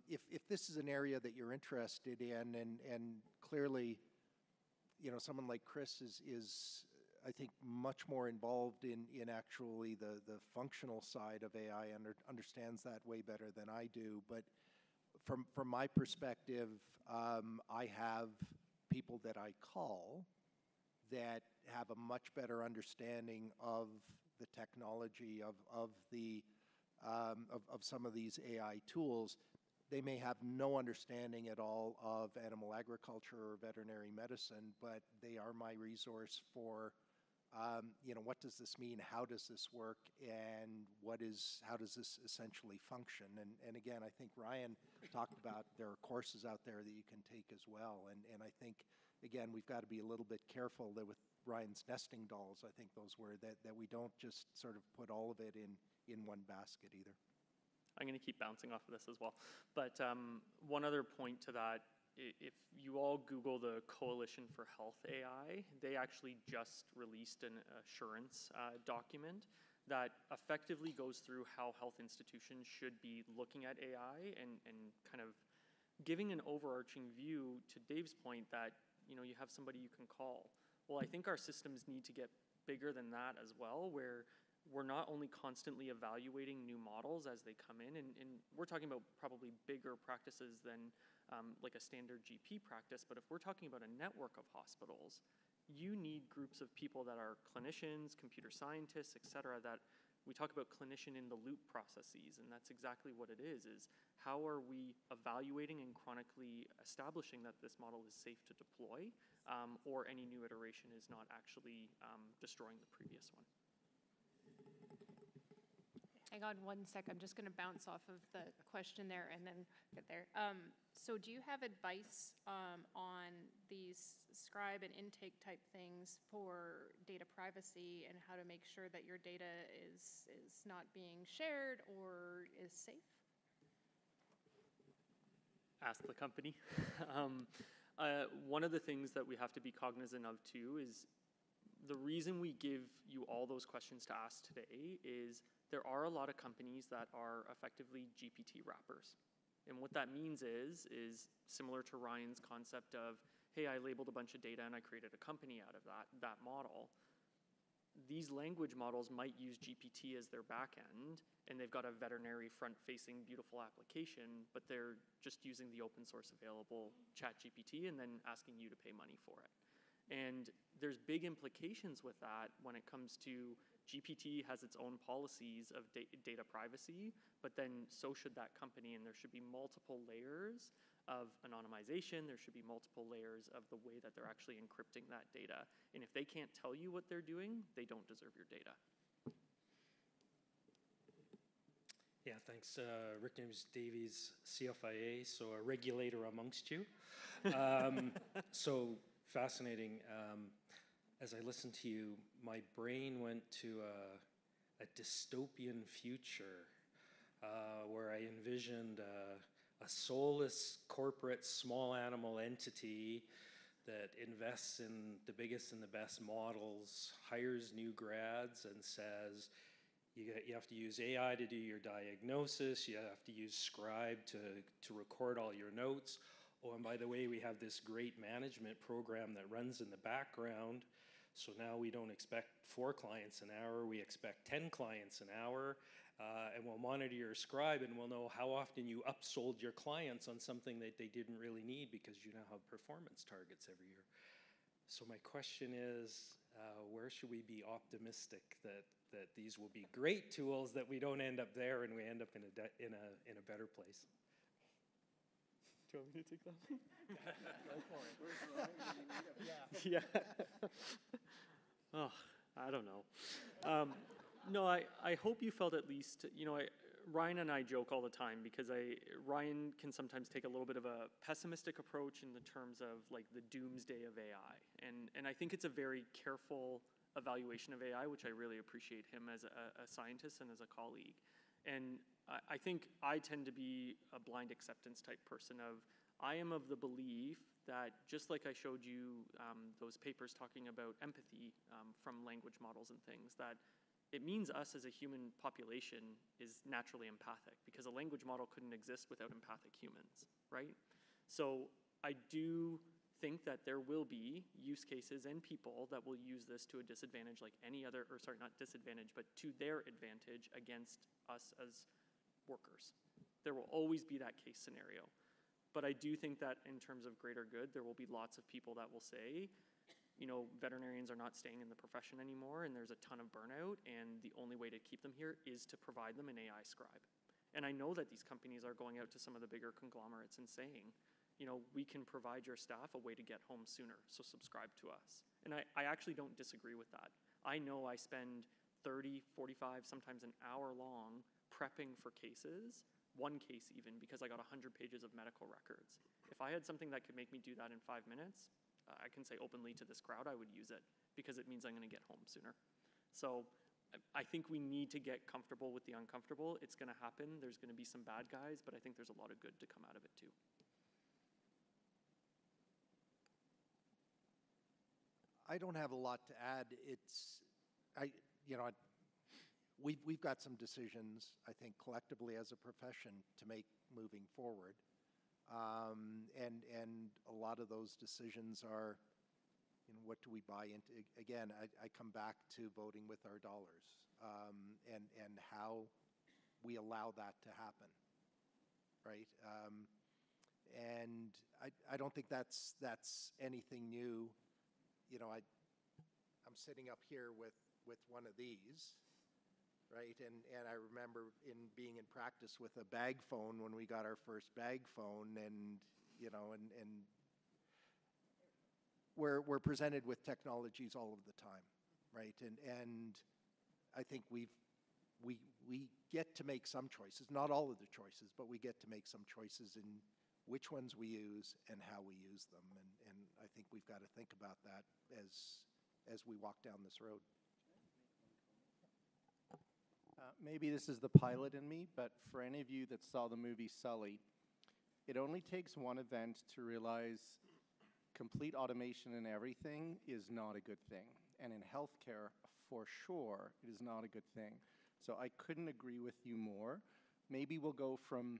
if this is an area that you're interested in, and clearly, you know, someone like Chris is I think much more involved in actually the functional side of AI and understands that way better than I do. But from my perspective, I have people that I call that have a much better understanding of the technology of some of these AI tools. They may have no understanding at all of animal agriculture or veterinary medicine, but they are my resource for, you know, what does this mean? How does this work? And how does this essentially function? And again, I think Ryan talked about there are courses out there that you can take as well. And I think, again, we've got to be a little bit careful that with Ryan's nesting dolls, I think those were, that we don't just sort of put all of it in one basket either. I'm going to keep bouncing off of this as well. But one other point to that, if you all Google the Coalition for Health AI, they actually just released an assurance document that effectively goes through how health institutions should be looking at AI and kind of giving an overarching view to Dave's point that, you know, you have somebody you can call. Well, I think our systems need to get bigger than that as well, where we're not only constantly evaluating new models as they come in, and we're talking about probably bigger practices than like a standard GP practice, but if we're talking about a network of hospitals, you need groups of people that are clinicians, computer scientists, et cetera, that we talk about clinician in the loop processes, and that's exactly what it is how are we evaluating and chronically establishing that this model is safe to deploy, or any new iteration is not actually destroying the previous one. Hang on 1 sec. I'm just going to bounce off of the question there and then get there. So do you have advice on these scribe and intake type things for data privacy and how to make sure that your data is not being shared or is safe? Ask the company. One of the things that we have to be cognizant of too is the reason we give you all those questions to ask today is there are a lot of companies that are effectively GPT wrappers. And what that means is similar to Ryan's concept of, hey, I labeled a bunch of data and I created a company out of that model. These language models might use GPT as their back end, and they've got a veterinary front-facing beautiful application, but they're just using the open source available ChatGPT and then asking you to pay money for it. And there's big implications with that when it comes to GPT has its own policies of data privacy, but then so should that company, and there should be multiple layers of anonymization, there should be multiple layers of the way that they're actually encrypting that data. And if they can't tell you what they're doing, they don't deserve your data. Yeah, thanks. Rick James Davies, CFIA, so a regulator amongst you. So fascinating. As I listened to you, my brain went to a dystopian future where I envisioned a soulless corporate small animal entity that invests in the biggest and the best models, hires new grads, and says, you have to use AI to do your diagnosis, you have to use Scribe to record all your notes. Oh, and by the way, we have this great management program that runs in the background. So now we don't expect 4 clients an hour, we expect 10 clients an hour. And we'll monitor your Scribe, and we'll know how often you upsold your clients on something that they didn't really need because you now have performance targets every year. So my question is, where should we be optimistic that these will be great tools, that we don't end up there and we end up in a better place? Do you want me to take that? Go for it. Where's the line? Yeah. Oh, I don't know. No, I hope you felt at least, Ryan and I joke all the time because Ryan can sometimes take a little bit of a pessimistic approach in the terms of like the doomsday of AI. And I think it's a very careful evaluation of AI, which I really appreciate him as a scientist and as a colleague. And I think I tend to be a blind acceptance type person of, I am of the belief that just like I showed you those papers talking about empathy from language models and things, that it means us as a human population is naturally empathic because a language model couldn't exist without empathic humans, right? So I do think that there will be use cases and people that will use this to a disadvantage like any other, or sorry, not disadvantage, but to their advantage against us as workers. There will always be that case scenario. But I do think that in terms of greater good, there will be lots of people that will say, veterinarians are not staying in the profession anymore and there's a ton of burnout and the only way to keep them here is to provide them an AI scribe. And I know that these companies are going out to some of the bigger conglomerates and saying, we can provide your staff a way to get home sooner, so subscribe to us. And I actually don't disagree with that. I know I spend 30, 45, sometimes an hour long prepping for cases, one case even, because I got 100 pages of medical records. If I had something that could make me do that in 5 minutes, I can say openly to this crowd, I would use it because it means I'm going to get home sooner. So I think we need to get comfortable with the uncomfortable. It's going to happen. There's going to be some bad guys, but I think there's a lot of good to come out of it too. I don't have a lot to add. We've got some decisions, I think, collectively as a profession to make moving forward. And a lot of those decisions are, what do we buy into? Again, I come back to voting with our dollars and how we allow that to happen, right? And I don't think that's anything new. I'm sitting up here with one of these, right? And I remember being in practice with a bag phone when we got our first bag phone, and we're presented with technologies all of the time, right? And I think we get to make some choices, not all of the choices, but we get to make some choices in which ones we use and how we use them. And I think we've got to think about that as we walk down this road. Maybe this is the pilot in me, but for any of you that saw the movie Sully, it only takes one event to realize complete automation in everything is not a good thing. And in healthcare, for sure, it is not a good thing. So I couldn't agree with you more. Maybe we'll go from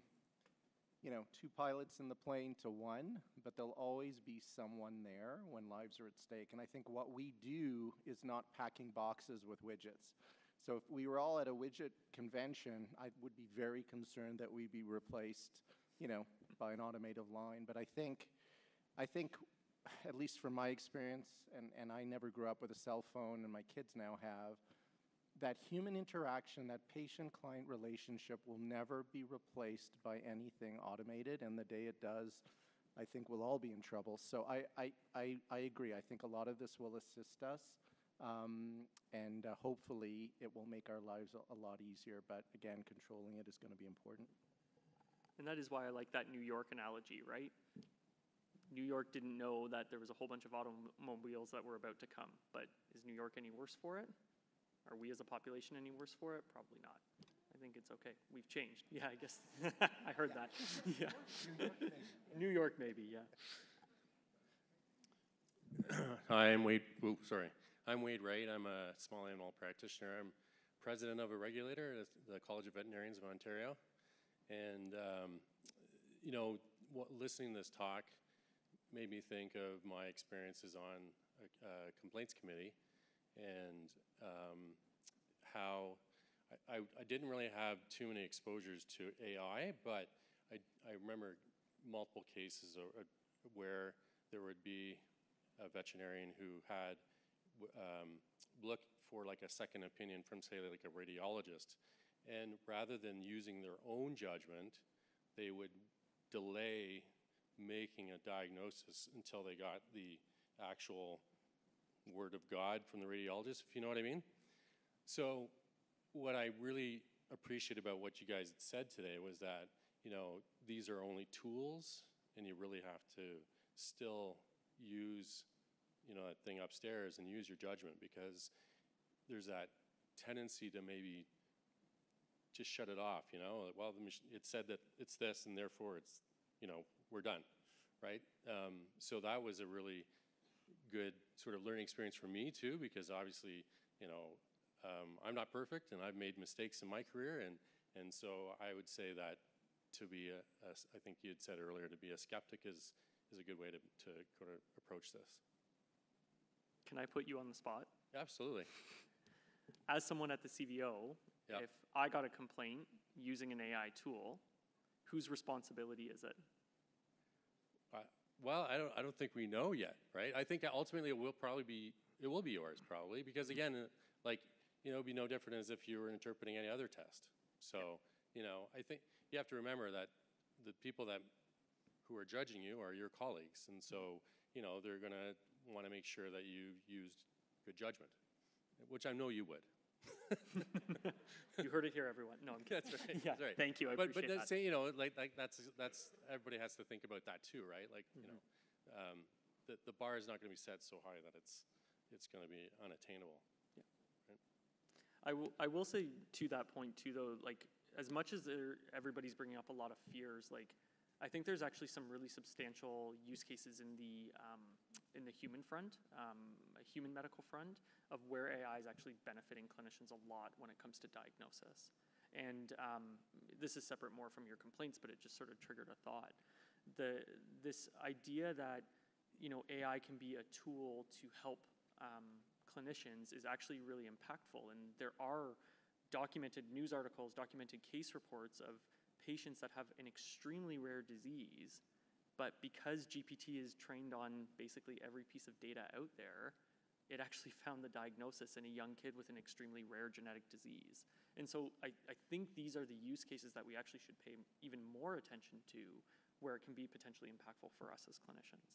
2 pilots in the plane to 1, but there'll always be someone there when lives are at stake. And I think what we do is not packing boxes with widgets. So if we were all at a widget convention, I would be very concerned that we'd be replaced, by an automated line. But I think, at least from my experience, and I never grew up with a cell phone, and my kids now have, that human interaction, that patient-client relationship will never be replaced by anything automated, and the day it does, I think we'll all be in trouble. So I agree. I think a lot of this will assist us, and hopefully it will make our lives a lot easier, but again, controlling it is going to be important. And that is why I like that New York analogy, right? New York didn't know that there was a whole bunch of automobiles that were about to come, but is New York any worse for it? Are we as a population any worse for it? Probably not. I think it's okay. We've changed. Yeah, I guess. I heard that. Yeah. New York, maybe, yeah. Hi, I'm Wade. I'm Wade Wright. I'm a small animal practitioner. I'm president of a regulator at the College of Veterinarians of Ontario. And, you know, listening to this talk made me think of my experiences on a complaints committee and how I didn't really have too many exposures to AI, but I remember multiple cases where there would be a veterinarian who had looked for like a second opinion from, say, like a radiologist, and rather than using their own judgment, they would delay making a diagnosis until they got the actual word of God from the radiologist, if you know what I mean. So what I really appreciate about what you guys had said today was that, you know, these are only tools, and you really have to still use, you know, that thing upstairs and use your judgment, because there's that tendency to maybe just shut it off, you know. Well, it said that it's this, and therefore it's, you know, we're done, right? So that was a really good sort of learning experience for me too, because obviously, you know, I'm not perfect, and I've made mistakes in my career, and so I would say that to be I think you had said earlier, to be a skeptic is a good way to kind of approach this. Can I put you on the spot? Absolutely. As someone at the CVO, Yep. if I got a complaint using an AI tool, whose responsibility is it? Well, I don't think we know yet, right? I think that ultimately it will be yours probably, because again, like, you know, it'd be no different as if you were interpreting any other test. So, you know, I think you have to remember that the people who are judging you are your colleagues, and so, you know, they're going to want to make sure that you used good judgment, which I know you would. You heard it here, everyone. No, I'm kidding. That's right. Yeah, That's right. thank you. I But appreciate that. say, you know, like that's everybody has to think about that too, right? Like, you know, the bar is not going to be set so high that it's going to be unattainable. Yeah. Right? I will say to that point too, though, like, as much as everybody's bringing up a lot of fears, like, I think there's actually some really substantial use cases in the human front, human medical front, of where AI is actually benefiting clinicians a lot when it comes to diagnosis. And this is separate more from your complaints, but it just sort of triggered a thought. This idea that, you know, AI can be a tool to help clinicians is actually really impactful. And there are documented news articles, documented case reports of patients that have an extremely rare disease, but because GPT is trained on basically every piece of data out there, it actually found the diagnosis in a young kid with an extremely rare genetic disease. And so I think these are the use cases that we actually should pay even more attention to, where it can be potentially impactful for us as clinicians.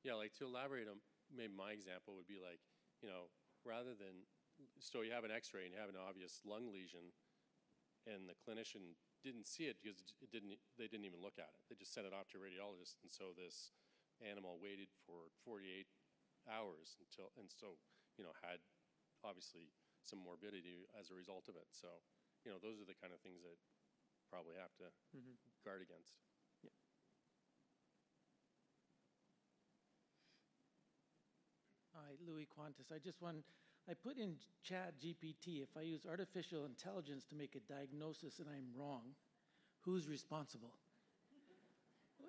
Yeah, like to elaborate on maybe my example would be like, you know, rather than, so you have an x-ray and you have an obvious lung lesion, and the clinician didn't see it because they didn't even look at it. They just sent it off to a radiologist, and so this animal waited for 48 hours and so, you know, had obviously some morbidity as a result of it. So, you know, those are the kind of things that probably have to guard against. Yeah. Hi, Louis Quantis. I put in Chat GPT, if I use artificial intelligence to make a diagnosis and I'm wrong, who's responsible?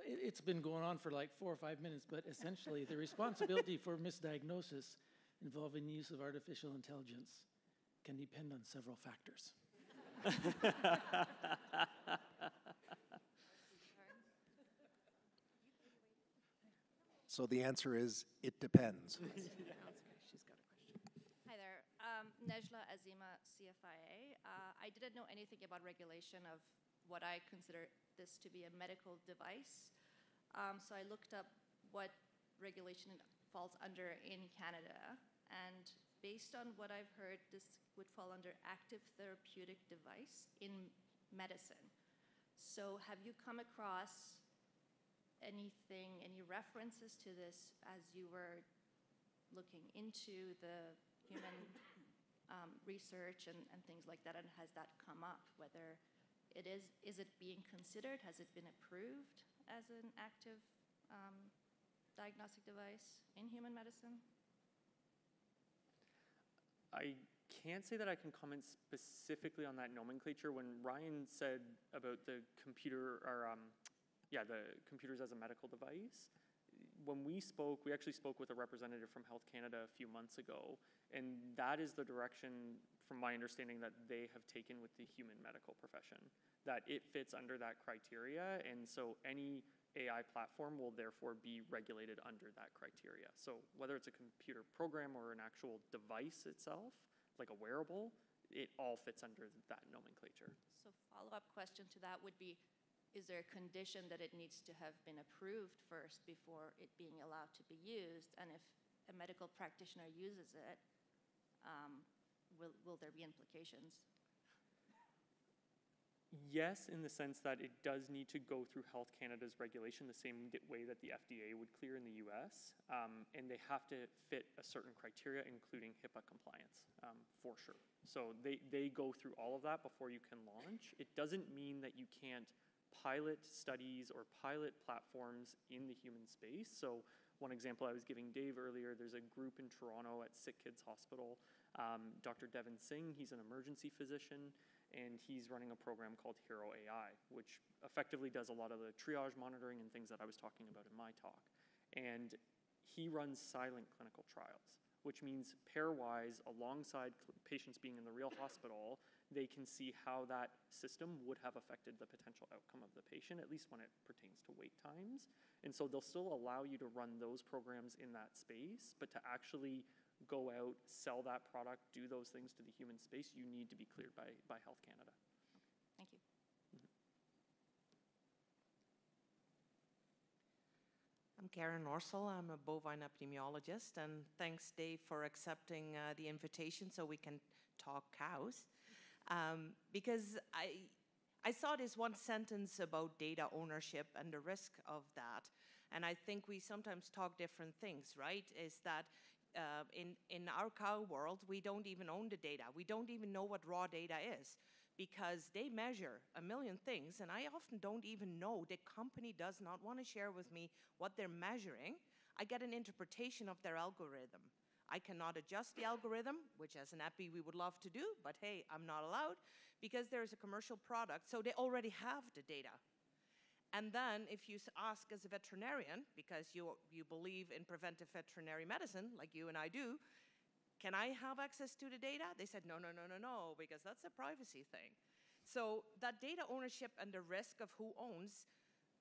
It's been going on for like 4 or 5 minutes, but essentially the responsibility for misdiagnosis involving the use of artificial intelligence can depend on several factors. So the answer is, it depends. Hi there, Nejla Azima, CFIA. I didn't know anything about regulation of what I consider this to be a medical device. So I looked up what regulation it falls under in Canada. And based on what I've heard, this would fall under active therapeutic device in medicine. So have you come across anything, any references to this as you were looking into the human research and things like that, and has that come up, whether is it being considered, has it been approved as an active diagnostic device in human medicine? I can't say that I can comment specifically on that nomenclature. When Ryan said about the computer, or the computers as a medical device, when we spoke, we actually spoke with a representative from Health Canada a few months ago, and that is the direction, from my understanding, that they have taken with the human medical profession, that it fits under that criteria, and so any AI platform will therefore be regulated under that criteria. So whether it's a computer program or an actual device itself, like a wearable, it all fits under that nomenclature. So follow-up question to that would be, is there a condition that it needs to have been approved first before it being allowed to be used? And if a medical practitioner uses it, will there be implications? Yes, in the sense that it does need to go through Health Canada's regulation the same way that the FDA would clear in the US, and they have to fit a certain criteria, including HIPAA compliance, for sure. So they go through all of that before you can launch. It doesn't mean that you can't pilot studies or pilot platforms in the human space. So one example I was giving Dave earlier, there's a group in Toronto at Sick Kids Hospital. Dr. Devin Singh, he's an emergency physician, and he's running a program called Hero AI, which effectively does a lot of the triage monitoring and things that I was talking about in my talk. And he runs silent clinical trials, which means pairwise, alongside patients being in the real hospital, they can see how that system would have affected the potential outcome of the patient, at least when it pertains to wait times. And so they'll still allow you to run those programs in that space, but to actually go out, sell that product, do those things to the human space, you need to be cleared by Health Canada. Thank you. I'm Karen Norsel. I'm a bovine epidemiologist, and thanks, Dave, for accepting the invitation so we can talk cows. Because I saw this one sentence about data ownership and the risk of that, and I think we sometimes talk different things, right? Is that in our cow world, we don't even own the data. We don't even know what raw data is, because they measure a million things, and I often don't even know. The company does not want to share with me what they're measuring. I get an interpretation of their algorithm. I cannot adjust the algorithm, which as an epi we would love to do, but hey, I'm not allowed, because there's a commercial product, so they already have the data. And then if you ask as a veterinarian, because you believe in preventive veterinary medicine, like you and I do, can I have access to the data? They said, no, because that's a privacy thing. So that data ownership and the risk of who owns,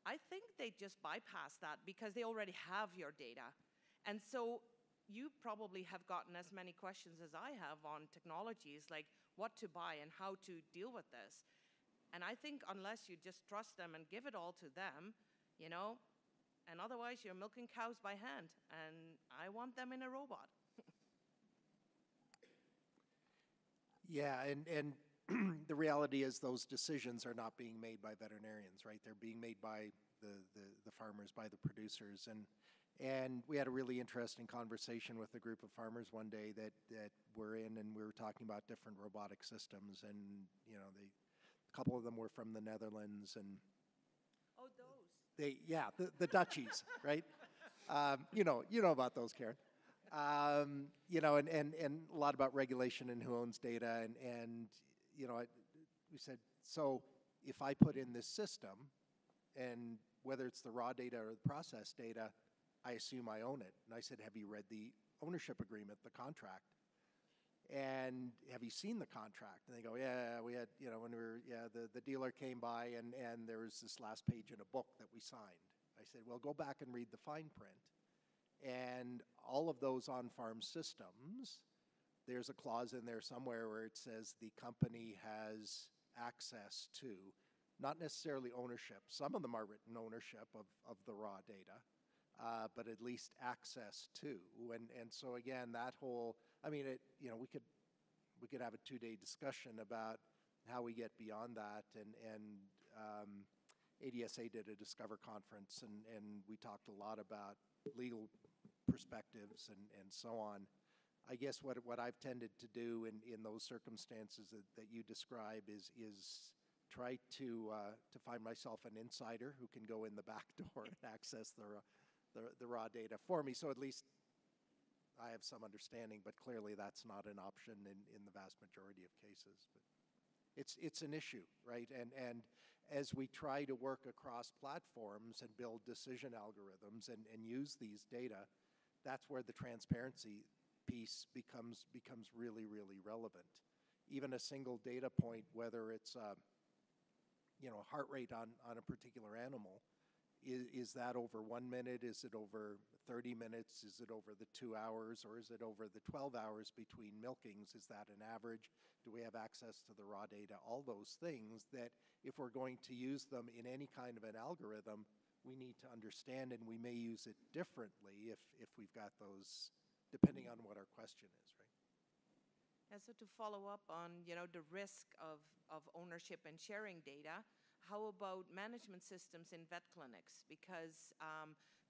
I think they just bypass that because they already have your data. And so you probably have gotten as many questions as I have on technologies, like what to buy and how to deal with this. And I think unless you just trust them and give it all to them, and otherwise you're milking cows by hand, and I want them in a robot. Yeah, and the reality is those decisions are not being made by veterinarians, right? They're being made by the farmers, by the producers. And we had a really interesting conversation with a group of farmers one day that we're in, and we were talking about different robotic systems, and a couple of them were from the Netherlands, and oh, those. The Dutchies, right? You know about those, Karen. And a lot about regulation and who owns data, and we said, so if I put in this system, and whether it's the raw data or the processed data, I assume I own it. And I said, have you read the ownership agreement, the contract? And have you seen the contract? And they go, yeah, we had, when we were, the dealer came by and there was this last page in a book that we signed. I said, well, go back and read the fine print. And all of those on-farm systems, there's a clause in there somewhere where it says the company has access to, not necessarily ownership. Some of them are written ownership of the raw data, but at least access to. And so again, that whole, we could have a 2-day discussion about how we get beyond that. And ADSA did a Discover conference, and we talked a lot about legal perspectives and so on. I guess what I've tended to do in those circumstances that you describe is try to find myself an insider who can go in the back door and access the raw data for me. So at least I have some understanding, but clearly that's not an option in the vast majority of cases. But it's an issue, right? And as we try to work across platforms and build decision algorithms and use these data, that's where the transparency piece becomes really, really relevant. Even a single data point, whether it's heart rate on a particular animal, is that over 1 minute? Is it over 30 minutes? Is it over the 2 hours? Or is it over the 12 hours between milkings? Is that an average? Do we have access to the raw data? All those things that if we're going to use them in any kind of an algorithm, we need to understand, and we may use it differently if we've got those, depending on what our question is, right? And so to follow up on, the risk of ownership and sharing data, how about management systems in vet clinics? Because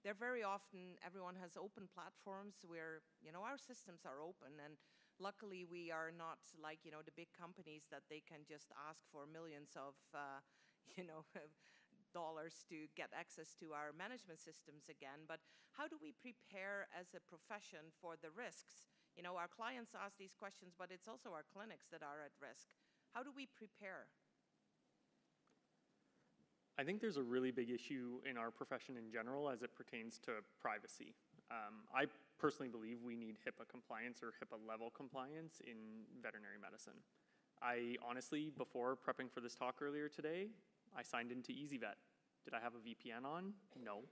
they're very often, everyone has open platforms where, our systems are open, and luckily we are not like, the big companies that they can just ask for millions of, dollars to get access to our management systems again. But how do we prepare as a profession for the risks? Our clients ask these questions, but it's also our clinics that are at risk. How do we prepare? I think there's a really big issue in our profession in general as it pertains to privacy. I personally believe we need HIPAA compliance or HIPAA level compliance in veterinary medicine. I honestly, before prepping for this talk earlier today, I signed into EasyVet. Did I have a VPN on? No.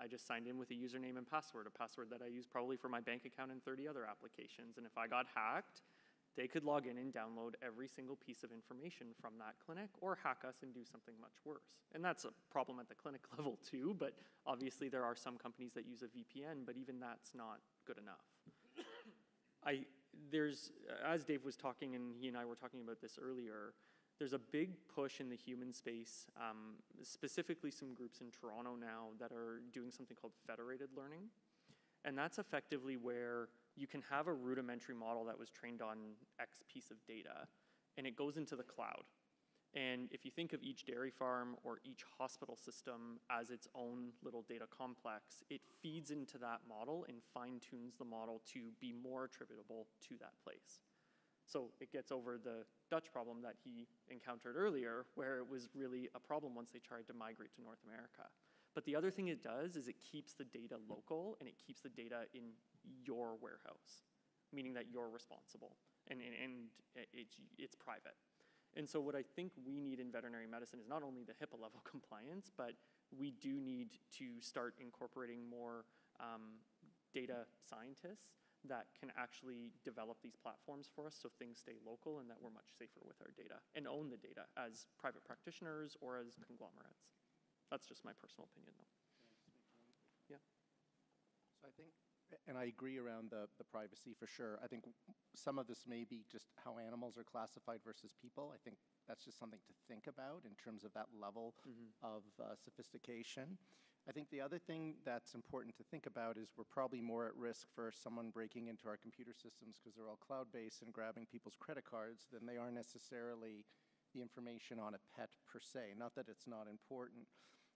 I just signed in with a username and password, a password that I use probably for my bank account and 30 other applications. And if I got hacked, they could log in and download every single piece of information from that clinic or hack us and do something much worse. And that's a problem at the clinic level too, but obviously there are some companies that use a VPN, but even that's not good enough. As Dave was talking, and he and I were talking about this earlier, there's a big push in the human space, specifically some groups in Toronto now that are doing something called federated learning. And that's effectively where you can have a rudimentary model that was trained on X piece of data, and it goes into the cloud. And if you think of each dairy farm or each hospital system as its own little data complex, it feeds into that model and fine-tunes the model to be more attributable to that place. So it gets over the Dutch problem that he encountered earlier, where it was really a problem once they tried to migrate to North America. But the other thing it does is it keeps the data local, and it keeps the data in your warehouse, meaning that you're responsible, and it's private. And so what I think we need in veterinary medicine is not only the HIPAA level compliance, but we do need to start incorporating more data scientists that can actually develop these platforms for us so things stay local and that we're much safer with our data and own the data as private practitioners or as conglomerates. That's just my personal opinion, though. Yeah. So I think, and I agree around the privacy for sure. I think some of this may be just how animals are classified versus people. I think that's just something to think about in terms of that level of sophistication. I think the other thing that's important to think about is we're probably more at risk for someone breaking into our computer systems because they're all cloud-based and grabbing people's credit cards than they are necessarily the information on a pet per se. Not that it's not important.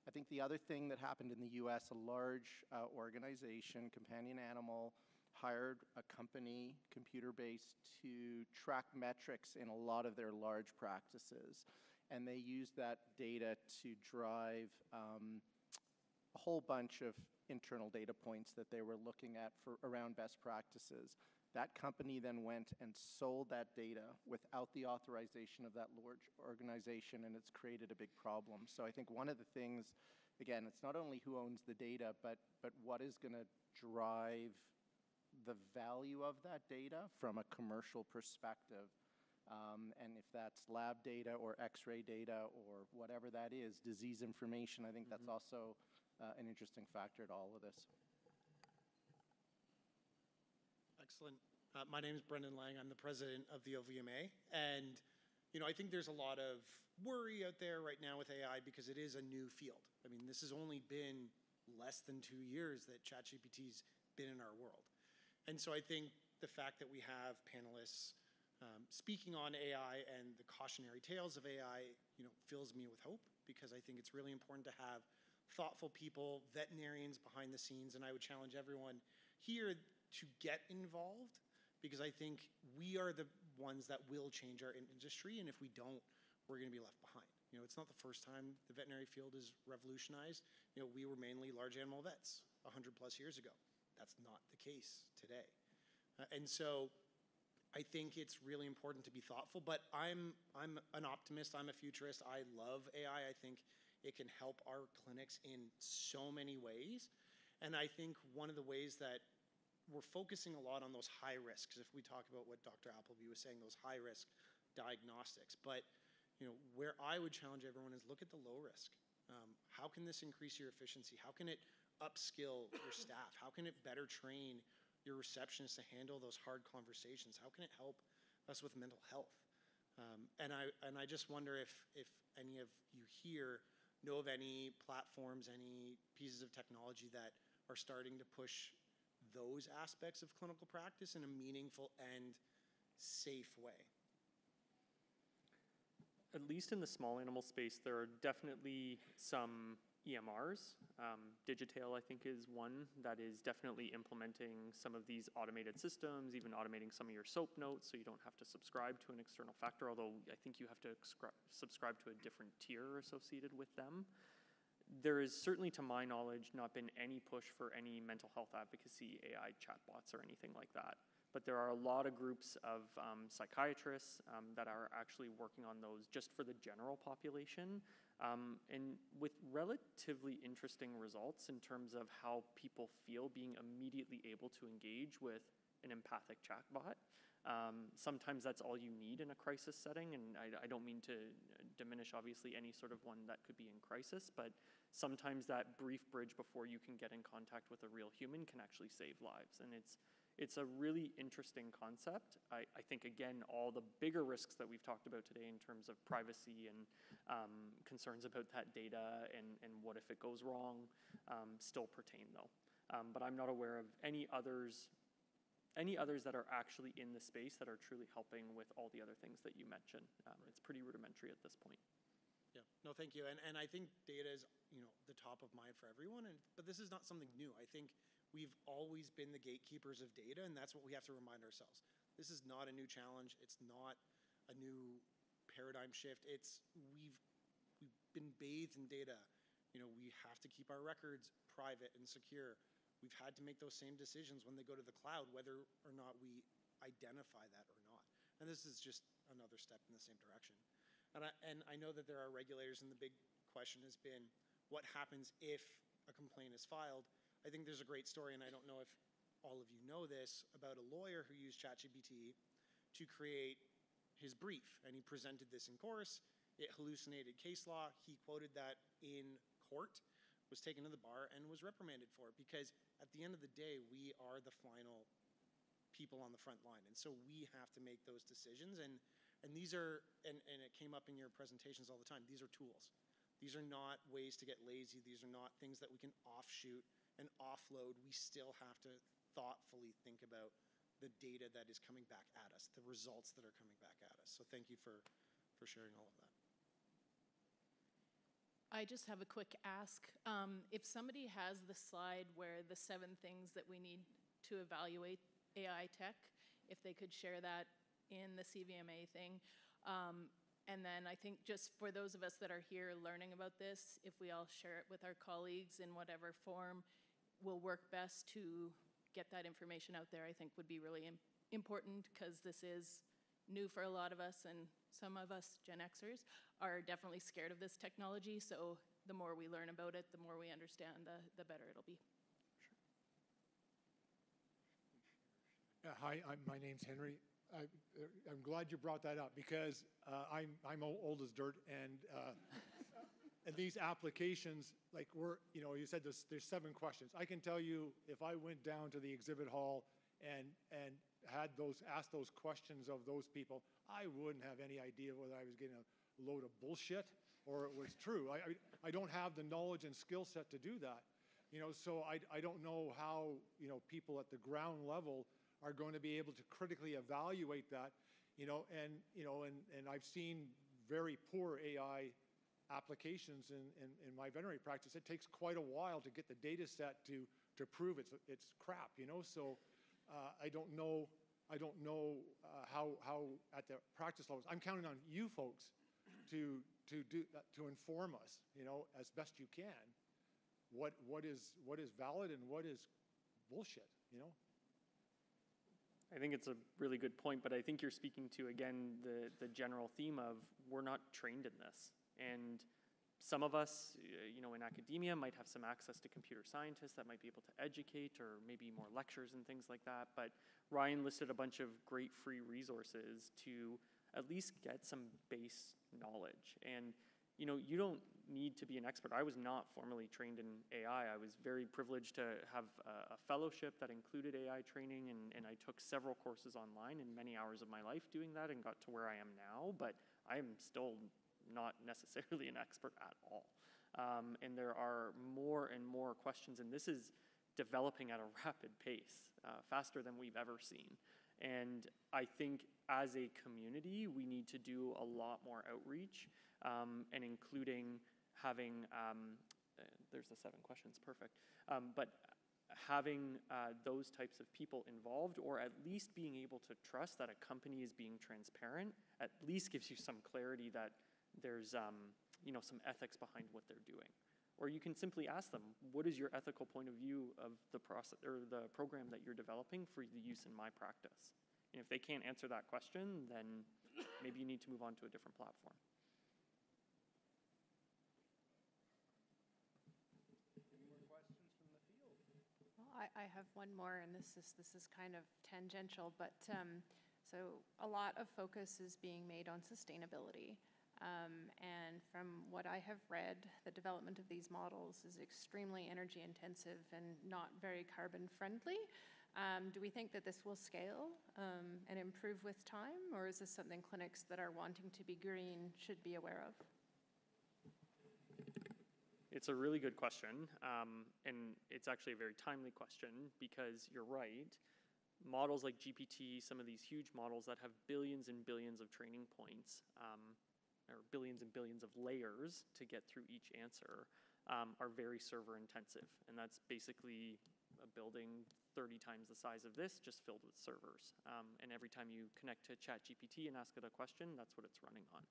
I think the other thing that happened in the US, a large organization, Companion Animal, hired a company, computer-based, to track metrics in a lot of their large practices. And they used that data to drive a whole bunch of internal data points that they were looking at for around best practices. That company then went and sold that data without the authorization of that large organization, and it's created a big problem. So I think one of the things, again, it's not only who owns the data, but what is going to drive the value of that data from a commercial perspective. And if that's lab data or x-ray data or whatever that is, disease information, I think that's also an interesting factor to all of this. Excellent. My name is Brendan Lang. I'm the president of the OVMA. And, I think there's a lot of worry out there right now with AI because it is a new field. I mean, this has only been less than 2 years that ChatGPT's been in our world. And so I think, the fact that we have panelists speaking on AI and the cautionary tales of AI, fills me with hope, because I think it's really important to have thoughtful people, veterinarians behind the scenes, and I would challenge everyone here to get involved, because I think we are the ones that will change our industry, and if we don't, we're going to be left behind. It's not the first time the veterinary field is revolutionized. We were mainly large animal vets 100 plus years ago. That's not the case today. And so I think it's really important to be thoughtful, but I'm an optimist, I'm a futurist, I love AI. I think it can help our clinics in so many ways. And I think one of the ways that we're focusing a lot on those high risks, if we talk about what Dr. Appleby was saying, those high risk diagnostics. But where I would challenge everyone is look at the low risk. How can this increase your efficiency? How can it upskill your staff? How can it better train your receptionists to handle those hard conversations? How can it help us with mental health? And I just wonder if any of you here know of any platforms, any pieces of technology that are starting to push those aspects of clinical practice in a meaningful and safe way. At least in the small animal space, there are definitely some EMRs. Digitail, I think, is one that is definitely implementing some of these automated systems, even automating some of your SOAP notes so you don't have to subscribe to an external factor, although I think you have to subscribe to a different tier associated with them. There is certainly, to my knowledge, not been any push for any mental health advocacy AI chatbots or anything like that. But there are a lot of groups of psychiatrists that are actually working on those just for the general population, and with relatively interesting results in terms of how people feel being immediately able to engage with an empathic chatbot. Sometimes that's all you need in a crisis setting, and I don't mean to diminish, obviously, any sort of one that could be in crisis, but sometimes that brief bridge before you can get in contact with a real human can actually save lives, and it's a really interesting concept. I think, again, all the bigger risks that we've talked about today in terms of privacy and concerns about that data and what if it goes wrong still pertain, though. But I'm not aware of any others that are actually in the space that are truly helping with all the other things that you mentioned. It's pretty rudimentary at this point. Yeah, no, thank you. And I think data is, the top of mind for everyone, but this is not something new. I think we've always been the gatekeepers of data, and that's what we have to remind ourselves. This is not a new challenge. It's not a new paradigm shift. We've been bathed in data. We have to keep our records private and secure. We've had to make those same decisions when they go to the cloud, whether or not we identify that or not. And this is just another step in the same direction. And I know that there are regulators, and the big question has been, what happens if a complaint is filed? I think there's a great story, and I don't know if all of you know this, about a lawyer who used ChatGPT to create his brief, and he presented this in course. It hallucinated case law. He quoted that in court, was taken to the bar, and was reprimanded for it, because at the end of the day, we are the final people on the front line, and so we have to make those decisions, and these are, and it came up in your presentations all the time, these are tools. These are not ways to get lazy. These are not things that we can offshoot and offload. We still have to thoughtfully think about the data that is coming back at us, the results that are coming back at us. So thank you for sharing all of that. I just have a quick ask. If somebody has the slide where the 7 things that we need to evaluate AI tech, if they could share that in the CVMA thing. And then I think just for those of us that are here learning about this, if we all share it with our colleagues in whatever form will work best to get that information out there, I think would be really important, because this is new for a lot of us, and some of us Gen Xers are definitely scared of this technology. So the more we learn about it, the more we understand, the better it'll be. Hi, my name's Henry. I'm glad you brought that up, because I'm old as dirt, and these applications, like you said there's 7 questions. I can tell you, if I went down to the exhibit hall and had asked those questions of those people, I wouldn't have any idea whether I was getting a load of bullshit or it was true. I don't have the knowledge and skill set to do that. So I don't know how people at the ground level are going to be able to critically evaluate that, and I've seen very poor AI applications in my veterinary practice. It takes quite a while to get the data set to prove it's crap, so I don't know how at the practice levels. I'm counting on you folks to inform us, as best you can, what is valid and what is bullshit, I think it's a really good point, but I think you're speaking to, again, the general theme of we're not trained in this. And some of us, in academia might have some access to computer scientists that might be able to educate, or maybe more lectures and things like that. But Ryan listed a bunch of great free resources to at least get some base knowledge. And you don't need to be an expert. I was not formally trained in AI. I was very privileged to have a fellowship that included AI training, and I took several courses online and many hours of my life doing that and got to where I am now, but I am still not necessarily an expert at all. And there are more and more questions, and this is developing at a rapid pace, faster than we've ever seen. And I think as a community, we need to do a lot more outreach, and including having, there's the 7 questions, perfect, but having those types of people involved, or at least being able to trust that a company is being transparent, at least gives you some clarity that there's some ethics behind what they're doing. Or you can simply ask them, what is your ethical point of view of the process or the program that you're developing for the use in my practice? And if they can't answer that question, then maybe you need to move on to a different platform. I have one more, and this is kind of tangential, but so a lot of focus is being made on sustainability. And from what I have read, the development of these models is extremely energy intensive and not very carbon friendly. Do we think that this will scale and improve with time, or is this something clinics that are wanting to be green should be aware of? It's a really good question, and it's actually a very timely question, because you're right. Models like GPT, some of these huge models that have billions and billions of training points, or billions and billions of layers to get through each answer, are very server intensive. And that's basically a building 30 times the size of this, just filled with servers. And every time you connect to ChatGPT and ask it a question, that's what it's running on.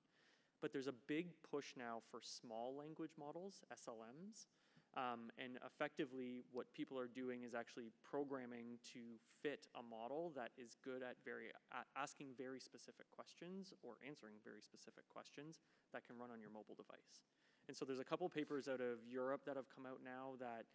But there's a big push now for small language models, SLMs. And effectively, what people are doing is actually programming to fit a model that is good at asking very specific questions or answering very specific questions that can run on your mobile device. And so there's a couple papers out of Europe that have come out now that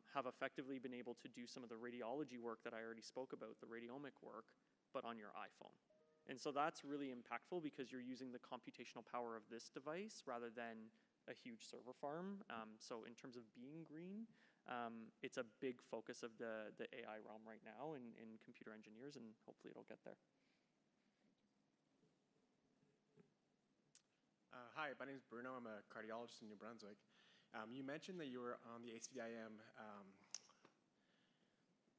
have effectively been able to do some of the radiology work that I already spoke about, the radiomic work, but on your iPhone. And so that's really impactful, because you're using the computational power of this device rather than a huge server farm. So in terms of being green, it's a big focus of the AI realm right now in computer engineers, and hopefully it'll get there. Hi, my name is Bruno. I'm a cardiologist in New Brunswick. You mentioned that you were on the ACVIM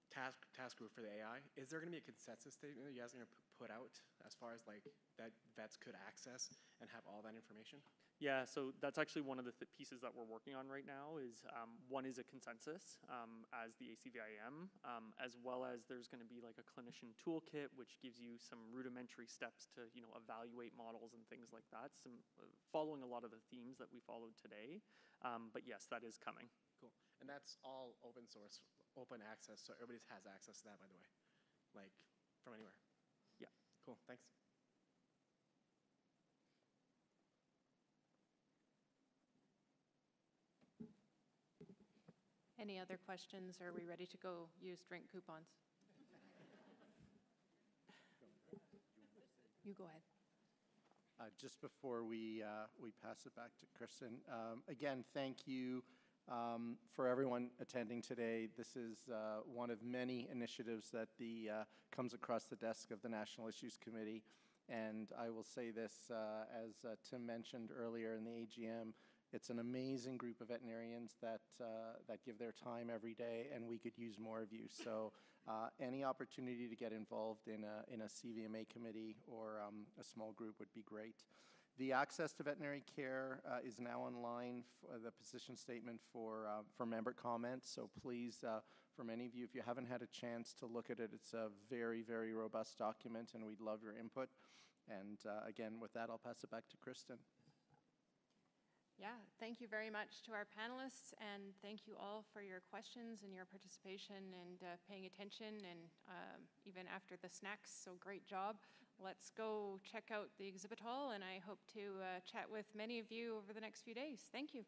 task group for the AI. Is there going to be a consensus statement that you guys are going to put out as far as like that vets could access and have all that information? Yeah, so that's actually one of the pieces that we're working on right now. Is one is a consensus as the ACVIM, as well as there's going to be like a clinician toolkit, which gives you some rudimentary steps to evaluate models and things like that. Some following a lot of the themes that we followed today. But yes, that is coming. Cool, and that's all open source, open access, so everybody has access to that, by the way, like from anywhere. Yeah. Cool. Thanks. Any other questions? Or are we ready to go use drink coupons? You go ahead. Just before we pass it back to Kristen, again, thank you for everyone attending today. This is one of many initiatives that comes across the desk of the National Issues Committee. And I will say this, as Tim mentioned earlier in the AGM, It's an amazing group of veterinarians that give their time every day, and we could use more of you. So any opportunity to get involved in a CVMA committee or a small group would be great. The access to veterinary care is now online, for the position statement for member comments. So please, for many of you, if you haven't had a chance to look at it, it's a very, very robust document, and we'd love your input. And again, with that, I'll pass it back to Kristen. Yeah, thank you very much to our panelists, and thank you all for your questions and your participation and paying attention, and even after the snacks, so great job. Let's go check out the exhibit hall, and I hope to chat with many of you over the next few days. Thank you.